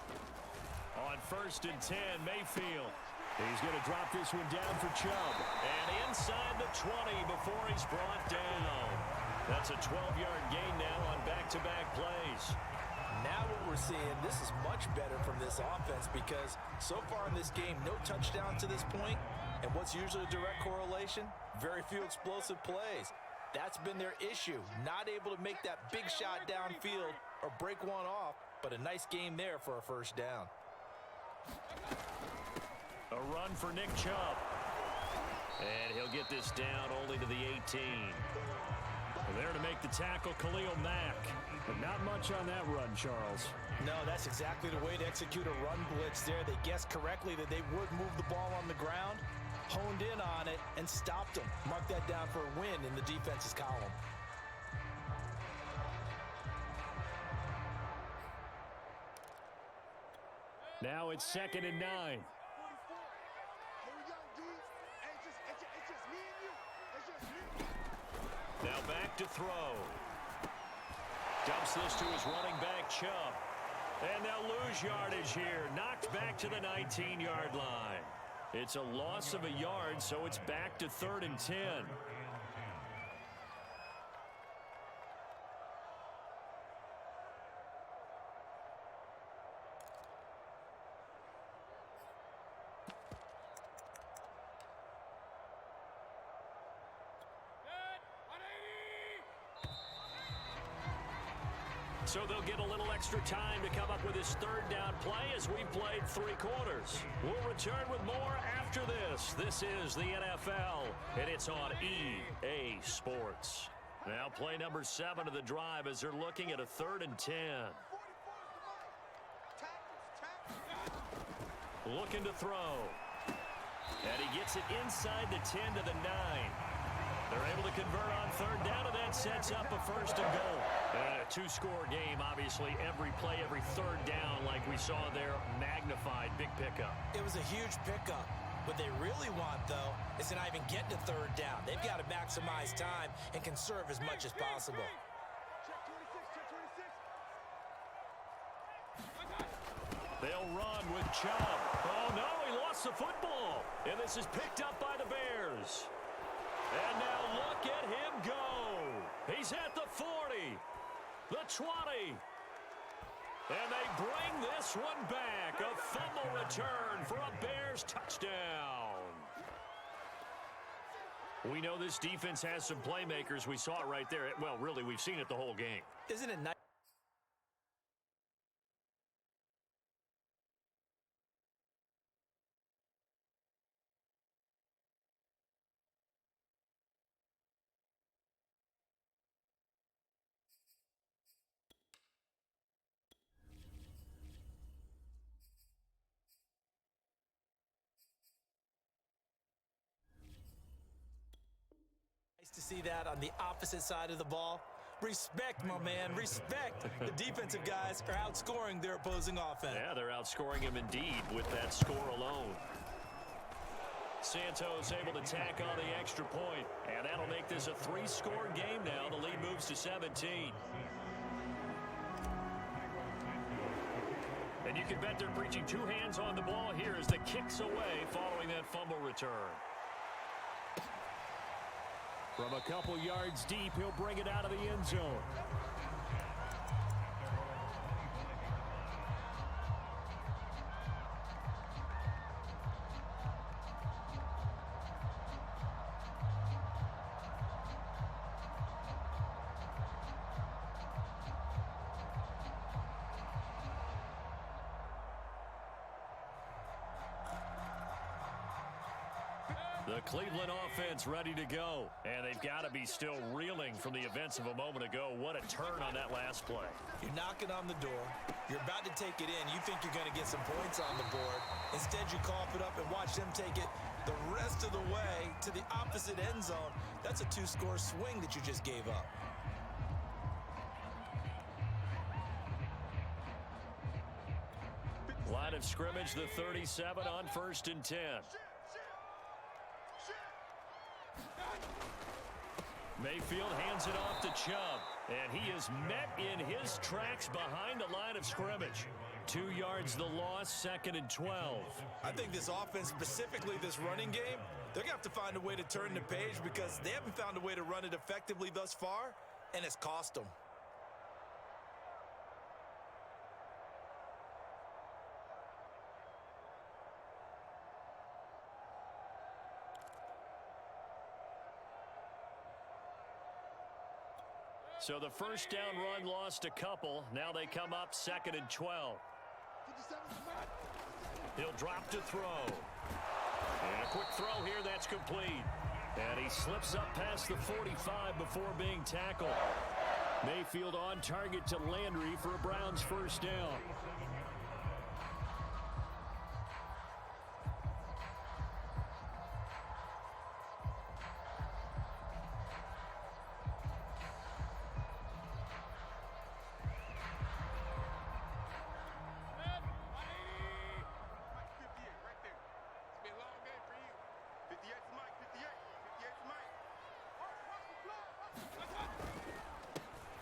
On 1st and 10, Mayfield. He's going to drop this one down for Chubb. And inside the 20 before he's brought down. That's a 12-yard gain now on back-to-back plays. Now what we're seeing, this is much better from this offense because so far in this game, no touchdown to this point. And what's usually a direct correlation? Very few explosive plays. That's been their issue. Not able to make that big shot downfield or break one off, but a nice game there for a 1st down. A run for Nick Chubb. And he'll get this down only to the 18. There to make the tackle, Khalil Mack. But not much on that run, Charles. No, that's exactly the way to execute a run blitz there. They guessed correctly that they would move the ball on the ground, honed in on it, and stopped them. Mark that down for a win in the defense's column. Now it's 2nd and 9. 44. Here we go, D. It's just me and you. It's just me. Now back to throw. Dumps this to his running back, Chubb. And they'll lose yardage here. Knocked back to the 19-yard line. It's a loss of a yard, so it's back to 3rd and 10. So they'll get a little extra time to come up with his 3rd down play as we've played 3 quarters. We'll return with more after this. This is the NFL, and it's on EA Sports. Now play number 7 of the drive as they're looking at a 3rd and 10. 44 is the Mike. Tackles, tackles. Looking to throw. And he gets it inside the 10 to the 9. They're able to convert on third down, and that sets up a first and goal. And a two-score game, obviously. Every play, every third down, like we saw there, magnified. Big pickup. It was a huge pickup. What they really want, though, is to not even get to third down. They've got to maximize time and conserve as much as possible. Check 26, check 26. They'll run with Chubb. Oh, no, he lost the football. And this is picked up by the Bears. And now look at him go. He's at the 40, the 20. And they bring this one back. A fumble return for a Bears touchdown. We know this defense has some playmakers. We saw it right there. Well, really, we've seen it the whole game. Isn't it nice? To see that on the opposite side of the ball. Respect, my man, respect. The defensive guys are outscoring their opposing offense. Yeah, they're outscoring him indeed with that score alone. Santos able to tack on the extra point, and that'll make this a three-score game now. The lead moves to 17. And you can bet they're preaching two hands on the ball here as the kick's away following that fumble return. From a couple yards deep, he'll bring it out of the end zone. The Cleveland offense ready to go. And they've got to be still reeling from the events of a moment ago. What a turn on that last play. You're knocking on the door. You're about to take it in. You think you're going to get some points on the board. Instead, you cough it up and watch them take it the rest of the way to the opposite end zone. That's a two-score swing that you just gave up. Line of scrimmage, the 37 on 1st and 10. Mayfield hands it off to Chubb, and he is met in his tracks behind the line of scrimmage. 2 yards the loss, 2nd and 12. I think this offense, specifically this running game, they're going to have to find a way to turn the page because they haven't found a way to run it effectively thus far, and it's cost them. So the first down run lost a couple. Now they come up 2nd and 12. He'll drop to throw. And a quick throw here, that's complete. And he slips up past the 45 before being tackled. Mayfield on target to Landry for a Browns first down.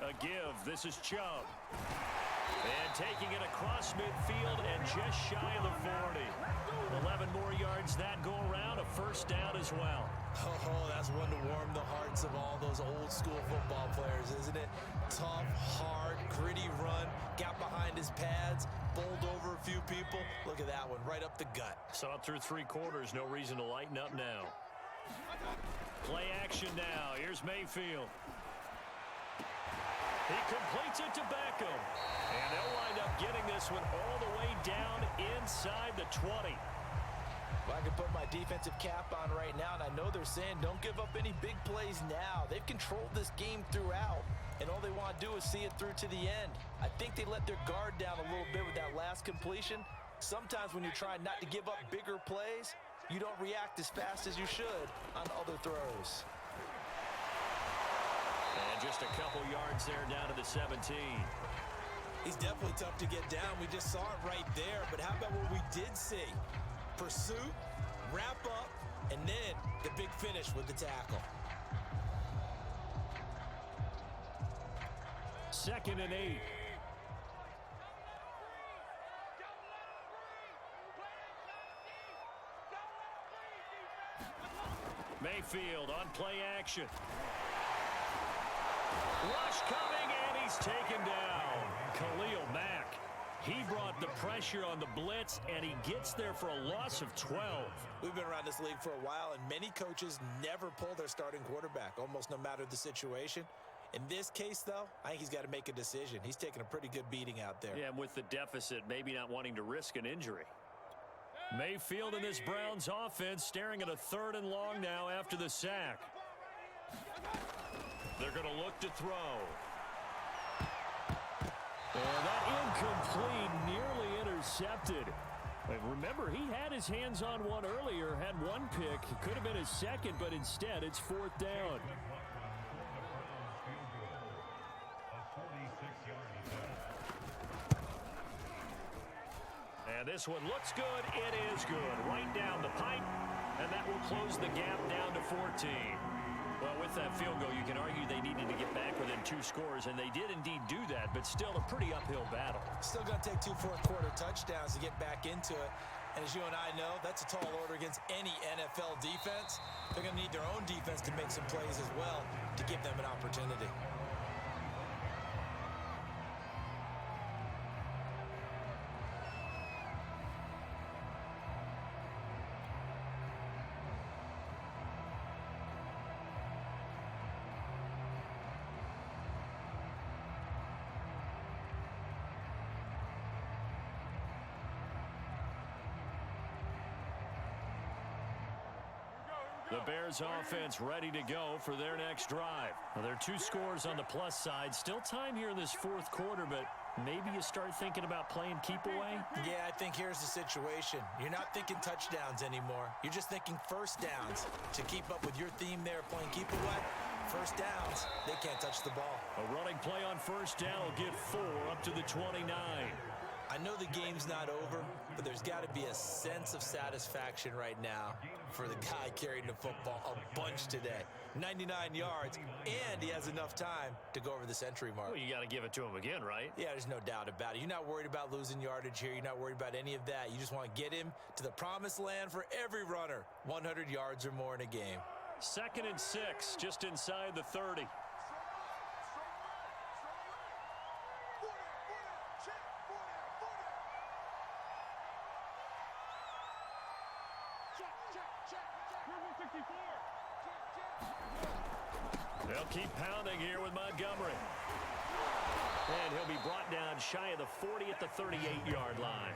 A give. This is Chubb. And taking it across midfield and just shy of the 40. 11 more yards that go around. A first down as well. Oh, that's one to warm the hearts of all those old school football players, isn't it? Tough, hard, gritty run. Got behind his pads. Bowled over a few people. Look at that one, right up the gut. Saw it through 3 quarters. No reason to lighten up now. Play action now. Here's Mayfield. He completes it to Beckham. And they'll wind up getting this one all the way down inside the 20. Well, I can put my defensive cap on right now, and I know they're saying don't give up any big plays now. They've controlled this game throughout, and all they want to do is see it through to the end. I think they let their guard down a little bit with that last completion, Sometimes when you're trying not to give up bigger plays, you don't react as fast as you should on other throws. And just a couple yards there down to the 17. He's definitely tough to get down. We just saw it right there. But how about what we did see? Pursuit, wrap up, and then the big finish with the tackle. 2nd and 8. Mayfield on play action. Rush coming, and he's taken down. Khalil Mack. He brought the pressure on the blitz, and he gets there for a loss of 12. We've been around this league for a while, and many coaches never pull their starting quarterback, almost no matter the situation. In this case, though, I think he's got to make a decision. He's taking a pretty good beating out there. Yeah, and with the deficit, maybe not wanting to risk an injury. Mayfield in this Browns offense staring at a 3rd and long now after the sack. They're going to look to throw. And that incomplete, nearly intercepted. But remember, he had his hands on one earlier, had one pick. It could have been his second, but instead it's 4th down. And this one looks good. It is good. Right down the pipe. And that will close the gap down to 14. Well, with that field goal, you can argue they needed to get back within 2 scores, and they did indeed do that, but still a pretty uphill battle. Still going to take 2 fourth-quarter touchdowns to get back into it. And as you and I know, that's a tall order against any NFL defense. They're going to need their own defense to make some plays as well to give them an opportunity. The Bears offense ready to go for their next drive. Well, there are 2 scores on the plus side. Still time here in this 4th quarter, but maybe you start thinking about playing keep away? Yeah, I think here's the situation. You're not thinking touchdowns anymore. You're just thinking first downs. To keep up with your theme there, playing keep away, first downs, they can't touch the ball. A running play on first down will get 4 up to the 29. I know the game's not over, but there's got to be a sense of satisfaction right now for the guy carrying the football a bunch today. 99 yards, and he has enough time to go over the century mark. Well, you got to give it to him again, right? Yeah, there's no doubt about it. You're not worried about losing yardage here. You're not worried about any of that. You just want to get him to the promised land for every runner. 100 yards or more in a game. 2nd and 6, just inside the 30. They'll keep pounding here with Montgomery. And he'll be brought down shy of the 40 at the 38-yard line.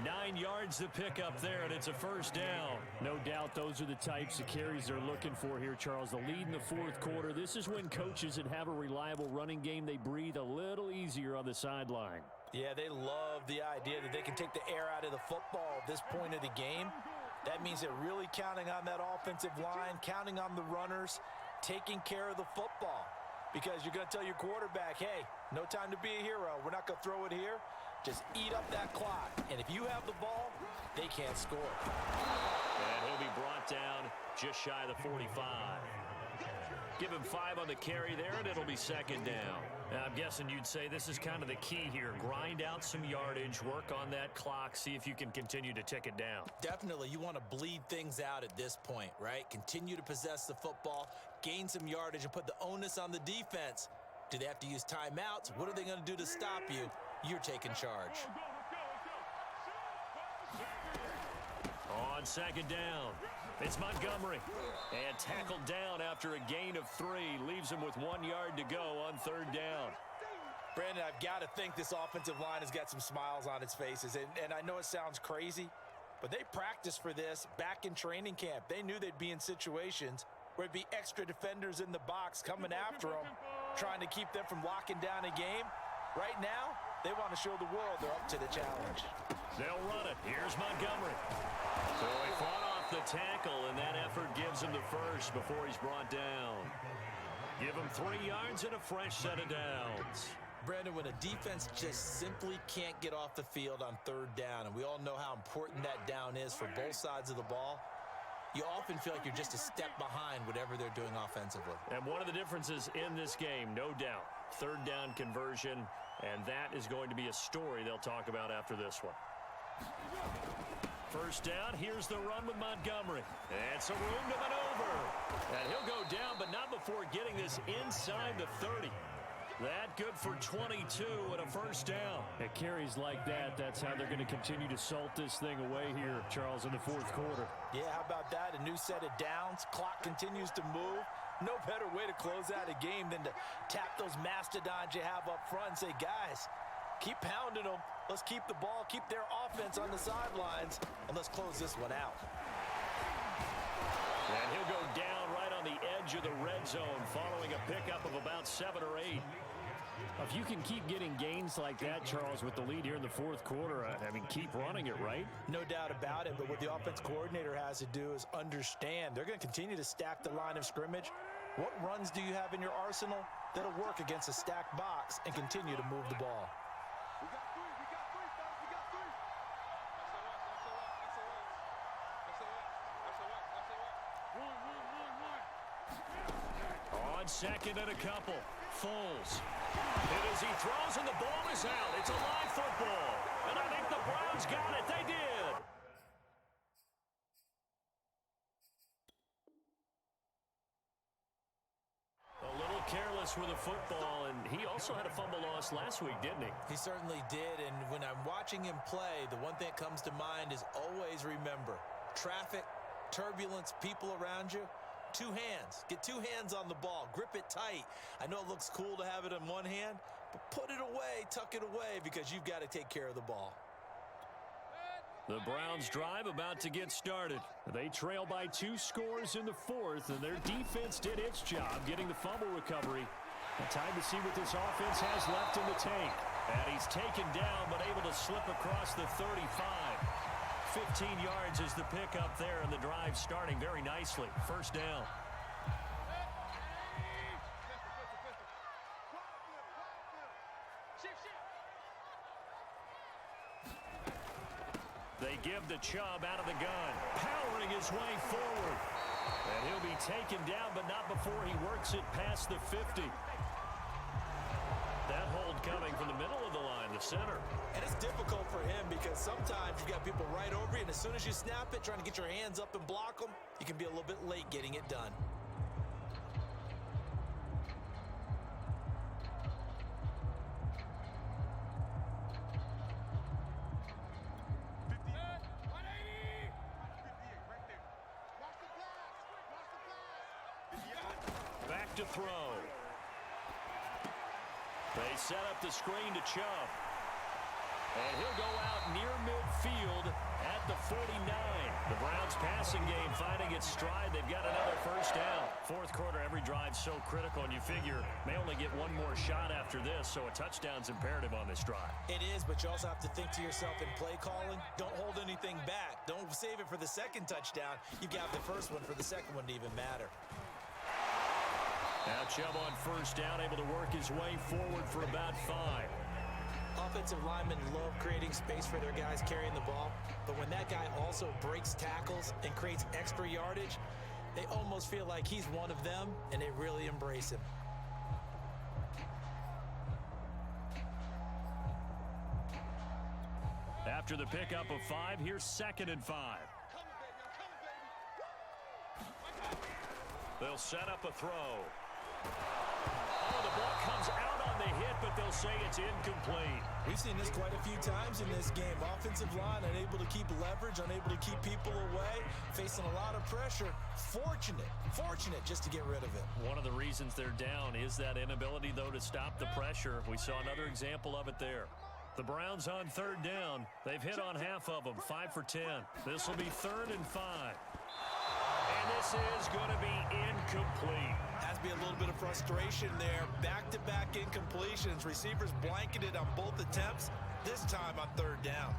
9 yards to pick up there, and it's a first down. No doubt those are the types of carries they're looking for here, Charles. The lead in the 4th quarter. This is when coaches that have a reliable running game, they breathe a little easier on the sideline. Yeah, they love the idea that they can take the air out of the football at this point of the game. That means they're really counting on that offensive line, counting on the runners, taking care of the football. Because you're going to tell your quarterback, hey, no time to be a hero. We're not going to throw it here. Just eat up that clock. And if you have the ball, they can't score. And he'll be brought down just shy of the 45. Give him 5 on the carry there, and it'll be 2nd down. Now, I'm guessing you'd say this is kind of the key here. Grind out some yardage, work on that clock, see if you can continue to tick it down. Definitely, you want to bleed things out at this point, right? Continue to possess the football, gain some yardage, and put the onus on the defense. Do they have to use timeouts? What are they going to do to stop you? You're taking charge. On 2nd down, it's Montgomery. And tackled down after a gain of 3. Leaves him with 1 yard to go on 3rd down. Brandon, I've got to think this offensive line has got some smiles on its faces. And I know it sounds crazy, but they practiced for this back in training camp. They knew they'd be in situations where it'd be extra defenders in the box coming after them, trying to keep them from locking down a game. Right now, They want to show the world they're up to the challenge. They'll run it. Here's Montgomery. So he fought off the tackle, and that effort gives him the first before he's brought down. Give him 3 yards and a fresh set of downs. Brandon, when a defense just simply can't get off the field on 3rd down, and we all know how important that down is for both sides of the ball, you often feel like you're just a step behind whatever they're doing offensively. And one of the differences in this game, no doubt, 3rd down conversion, and that is going to be a story they'll talk about after this one. First down, here's the run with Montgomery. It's a room to maneuver. And he'll go down, but not before getting this inside the 30. That good for 22 and a first down. It carries like that. That's how they're going to continue to salt this thing away here, Charles, in the 4th quarter. Yeah, how about that? A new set of downs. Clock continues to move. No better way to close out a game than to tap those mastodons you have up front and say, guys, keep pounding them. Let's keep the ball, keep their offense on the sidelines, and let's close this one out. And he'll go down right on the edge of the red zone following a pickup of about 7 or 8. If you can keep getting gains like that, Charles, with the lead here in the 4th quarter, I mean, keep running it, right? No doubt about it, but what the offense coordinator has to do is understand. They're going to continue to stack the line of scrimmage. What runs do you have in your arsenal that'll work against a stacked box and continue to move the ball? We got 3, fellas, we got 3. On 2nd and a couple. Foles. And as he throws and the ball is out, it's a live football. And I think the Browns got it. They did. A little careless with the football, and he also had a fumble loss last week, didn't he? He certainly did, and when I'm watching him play, the one thing that comes to mind is always remember, traffic, turbulence, people around you, 2 hands. Get 2 hands on the ball. Grip it tight. I know it looks cool to have it in one hand, but put it away, tuck it away, because you've got to take care of the ball. The Browns drive about to get started. They trail by 2 scores in the 4th, and their defense did its job getting the fumble recovery. And time to see what this offense has left in the tank. And he's taken down, but able to slip across the 35. 15 yards is the pickup there, and the drive starting very nicely. First down. They give the Chubb out of the gun, powering his way forward. And he'll be taken down, but not before he works it past the 50. That hold coming from the middle of the line, the center. And it's difficult for him because sometimes you've got people right over you, and as soon as you snap it, trying to get your hands up and block them, you can be a little bit late getting it done. Back to throw. They set up the screen to Chubb. And he'll go out near midfield at the 49. The Browns passing game finding its stride. They've got another first down. 4th quarter, every drive's so critical, and you figure may only get one more shot after this, so a touchdown's imperative on this drive. It is, but you also have to think to yourself in play calling, don't hold anything back. Don't save it for the second touchdown. You've got the first one for the second one to even matter. Now Chubb on first down, able to work his way forward for about 5. Offensive linemen love creating space for their guys carrying the ball, but when that guy also breaks tackles and creates extra yardage, they almost feel like he's one of them, and they really embrace him. After the pickup of 5, here's 2nd and 5. They'll set up a throw. Oh, the ball comes out on the hit, but they'll say it's incomplete. We've seen this quite a few times in this game. Offensive line unable to keep leverage, unable to keep people away, facing a lot of pressure. Fortunate just to get rid of it. One of the reasons they're down is that inability, though, to stop the pressure. We saw another example of it there. The Browns on 3rd down. They've hit on half of them, 5 for 10. This will be 3rd and 5. And this is going to be incomplete. Has to be a little bit of frustration there. Back-to-back incompletions. Receivers blanketed on both attempts, this time on third down.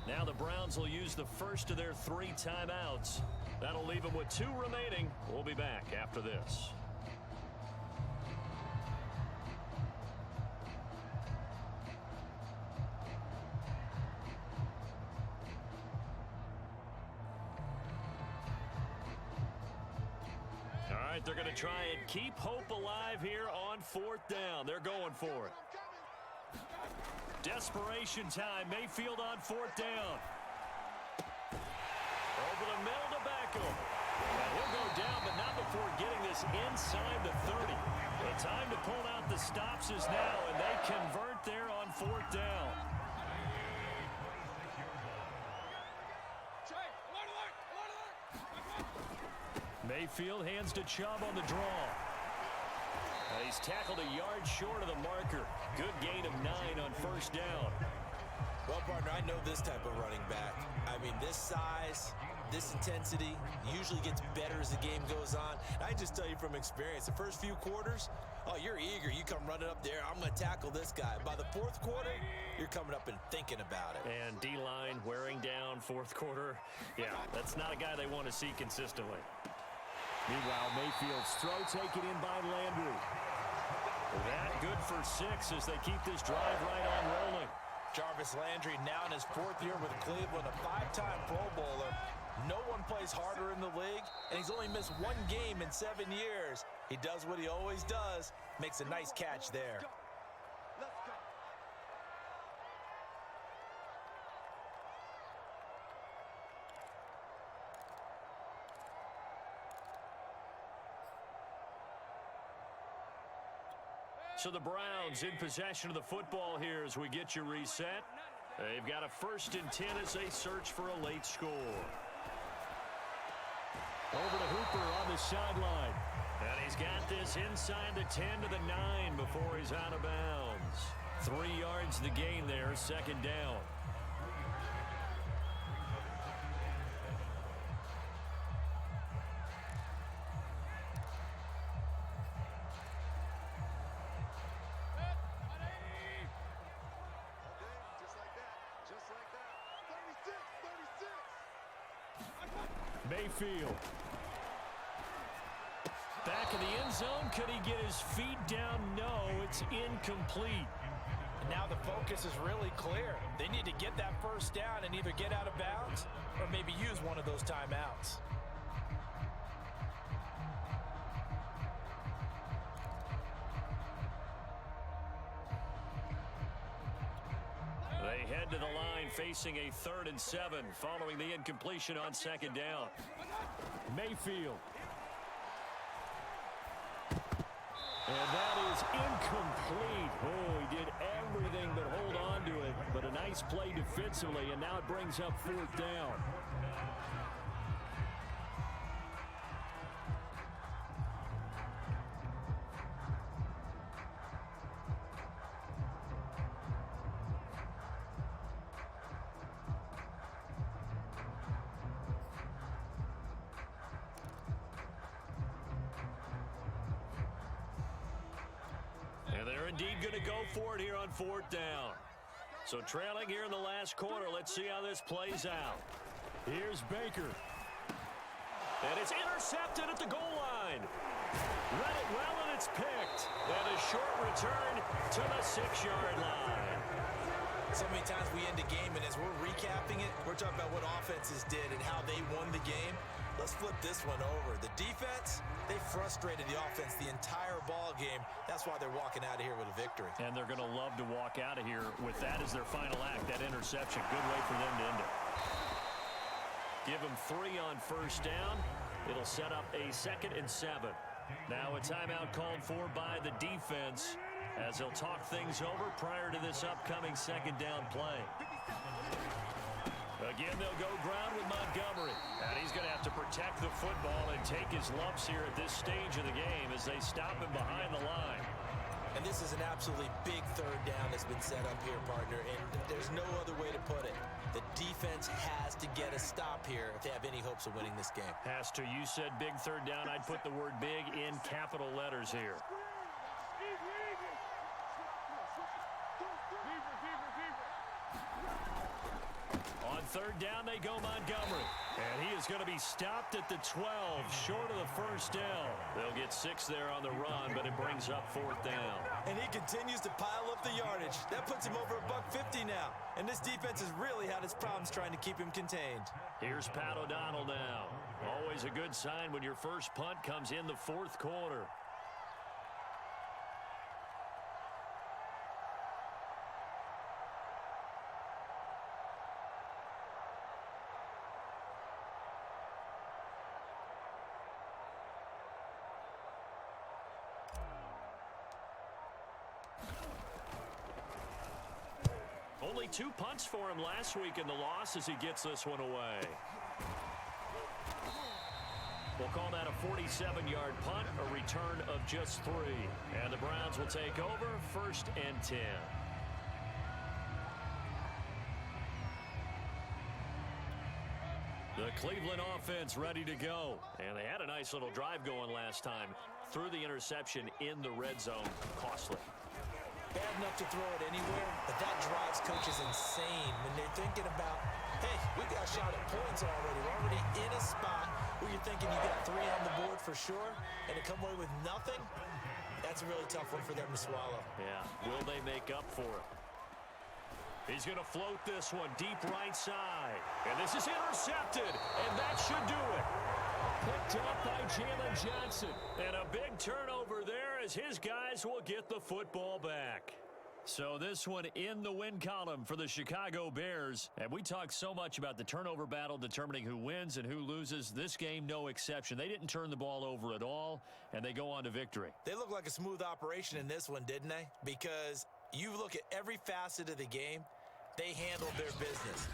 Now the Browns will use the first of their 3 timeouts. That'll leave them with 2 remaining. We'll be back after this. All right, they're going to try and keep hope alive here on 4th down. They're going for it. Desperation time. Mayfield on 4th down. Over the middle to Beckham. And he'll go down, but not before getting this inside the 30. The time to pull out the stops is now, and they convert there on 4th down. Mayfield hands to Chubb on the draw. He's tackled a yard short of the marker. Good gain of 9 on 1st down. Well, partner, I know this type of running back. I mean, this size, this intensity usually gets better as the game goes on. I just tell you from experience, the first few quarters, oh, you're eager. You come running up there, I'm going to tackle this guy. By the 4th quarter, you're coming up and thinking about it. And D-line wearing down 4th quarter. Yeah, that's not a guy they want to see consistently. Meanwhile, Mayfield's throw taken in by Landry. That good for 6 as they keep this drive right on rolling. Jarvis Landry now in his 4th year with Cleveland, a 5-time Pro Bowler. No one plays harder in the league, and he's only missed 1 game in 7 years. He does what he always does, makes a nice catch there. Let's go. So the Browns in possession of the football here as we get you reset. They've got a 1st and 10 as they search for a late score. Over to Hooper on the sideline. And he's got this inside the 10 to the 9 before he's out of bounds. 3 yards the gain there, 2nd down. Mayfield. Back in the end zone. Could he get his feet down? No, it's incomplete. And now the focus is really clear. They need to get that 1st down and either get out of bounds or maybe use one of those timeouts. They head to the line facing a 3rd and 7 following the incompletion on 2nd down. Mayfield. And that is incomplete. Oh, he did everything but hold on to it. But a nice play defensively, and now it brings up 4th down. Indeed going to go for it here on 4th down. So trailing here in the last quarter. Let's see how this plays out. Here's Baker. And it's intercepted at the goal line. Read it well, and it's picked. And a short return to the 6-yard line. So many times we end a game, and as we're recapping it, we're talking about what offenses did and how they won the game. Let's flip this one over. The defense, they frustrated the offense the entire ball game. That's why they're walking out of here with a victory. And they're going to love to walk out of here with that as their final act, that interception. Good way for them to end it. Give them 3 on 1st down. It'll set up a 2nd and 7. Now a timeout called for by the defense as they'll talk things over prior to this upcoming second down play. Again, they'll go ground with Montgomery. And he's going to have to protect the football and take his lumps here at this stage of the game as they stop him behind the line. And this is an absolutely big third down that's been set up here, partner, and there's no other way to put it. The defense has to get a stop here if they have any hopes of winning this game. Has to. You said big third down. I'd put the word big in capital letters here. On third down, they go Montgomery. And he is going to be stopped at the 12, short of the first down. They'll get 6 there on the run, but it brings up fourth down. And he continues to pile up the yardage. That puts him over $150 now. And this defense has really had its problems trying to keep him contained. Here's Pat O'Donnell now. Always a good sign when your first punt comes in the fourth quarter. Only 2 punts for him last week in the loss as he gets this one away. We'll call that a 47-yard punt, a return of just 3. And the Browns will take over, 1st and 10. The Cleveland offense ready to go. And they had a nice little drive going last time. Threw the interception in the red zone. Costly. Bad enough to throw it anywhere, but that drives coaches insane when they're thinking about, hey, we got a shot at points already. We're already in a spot where you're thinking you got 3 on the board for sure, and to come away with nothing, that's a really tough one for them to swallow. Yeah, will they make up for it? He's going to float this one deep right side. And this is intercepted, and that should do it. Picked up by Jalen Johnson. And a big turnover there as his guys will get the football back. So this one in the win column for the Chicago Bears. And we talk so much about the turnover battle determining who wins and who loses. This game, no exception. They didn't turn the ball over at all, and they go on to victory. They look like a smooth operation in this one, didn't they? Because you look at every facet of the game, they handled their business.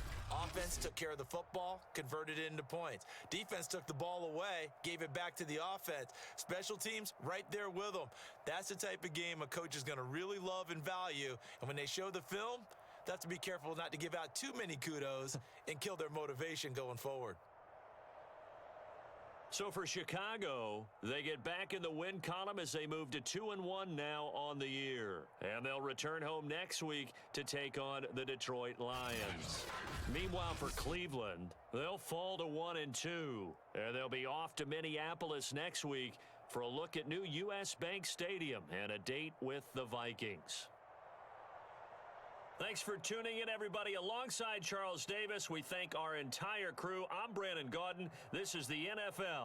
Offense took care of the football, converted it into points. Defense took the ball away, gave it back to the offense. Special teams, right there with them. That's the type of game a coach is going to really love and value. And when they show the film, they have to be careful not to give out too many kudos and kill their motivation going forward. So for Chicago, they get back in the win column as they move to 2-1 now on the year. And they'll return home next week to take on the Detroit Lions. Meanwhile, for Cleveland, they'll fall to 1-2. And they'll be off to Minneapolis next week for a look at new U.S. Bank Stadium and a date with the Vikings. Thanks for tuning in, everybody. Alongside Charles Davis, we thank our entire crew. I'm Brandon Gaudin. This is the NFL.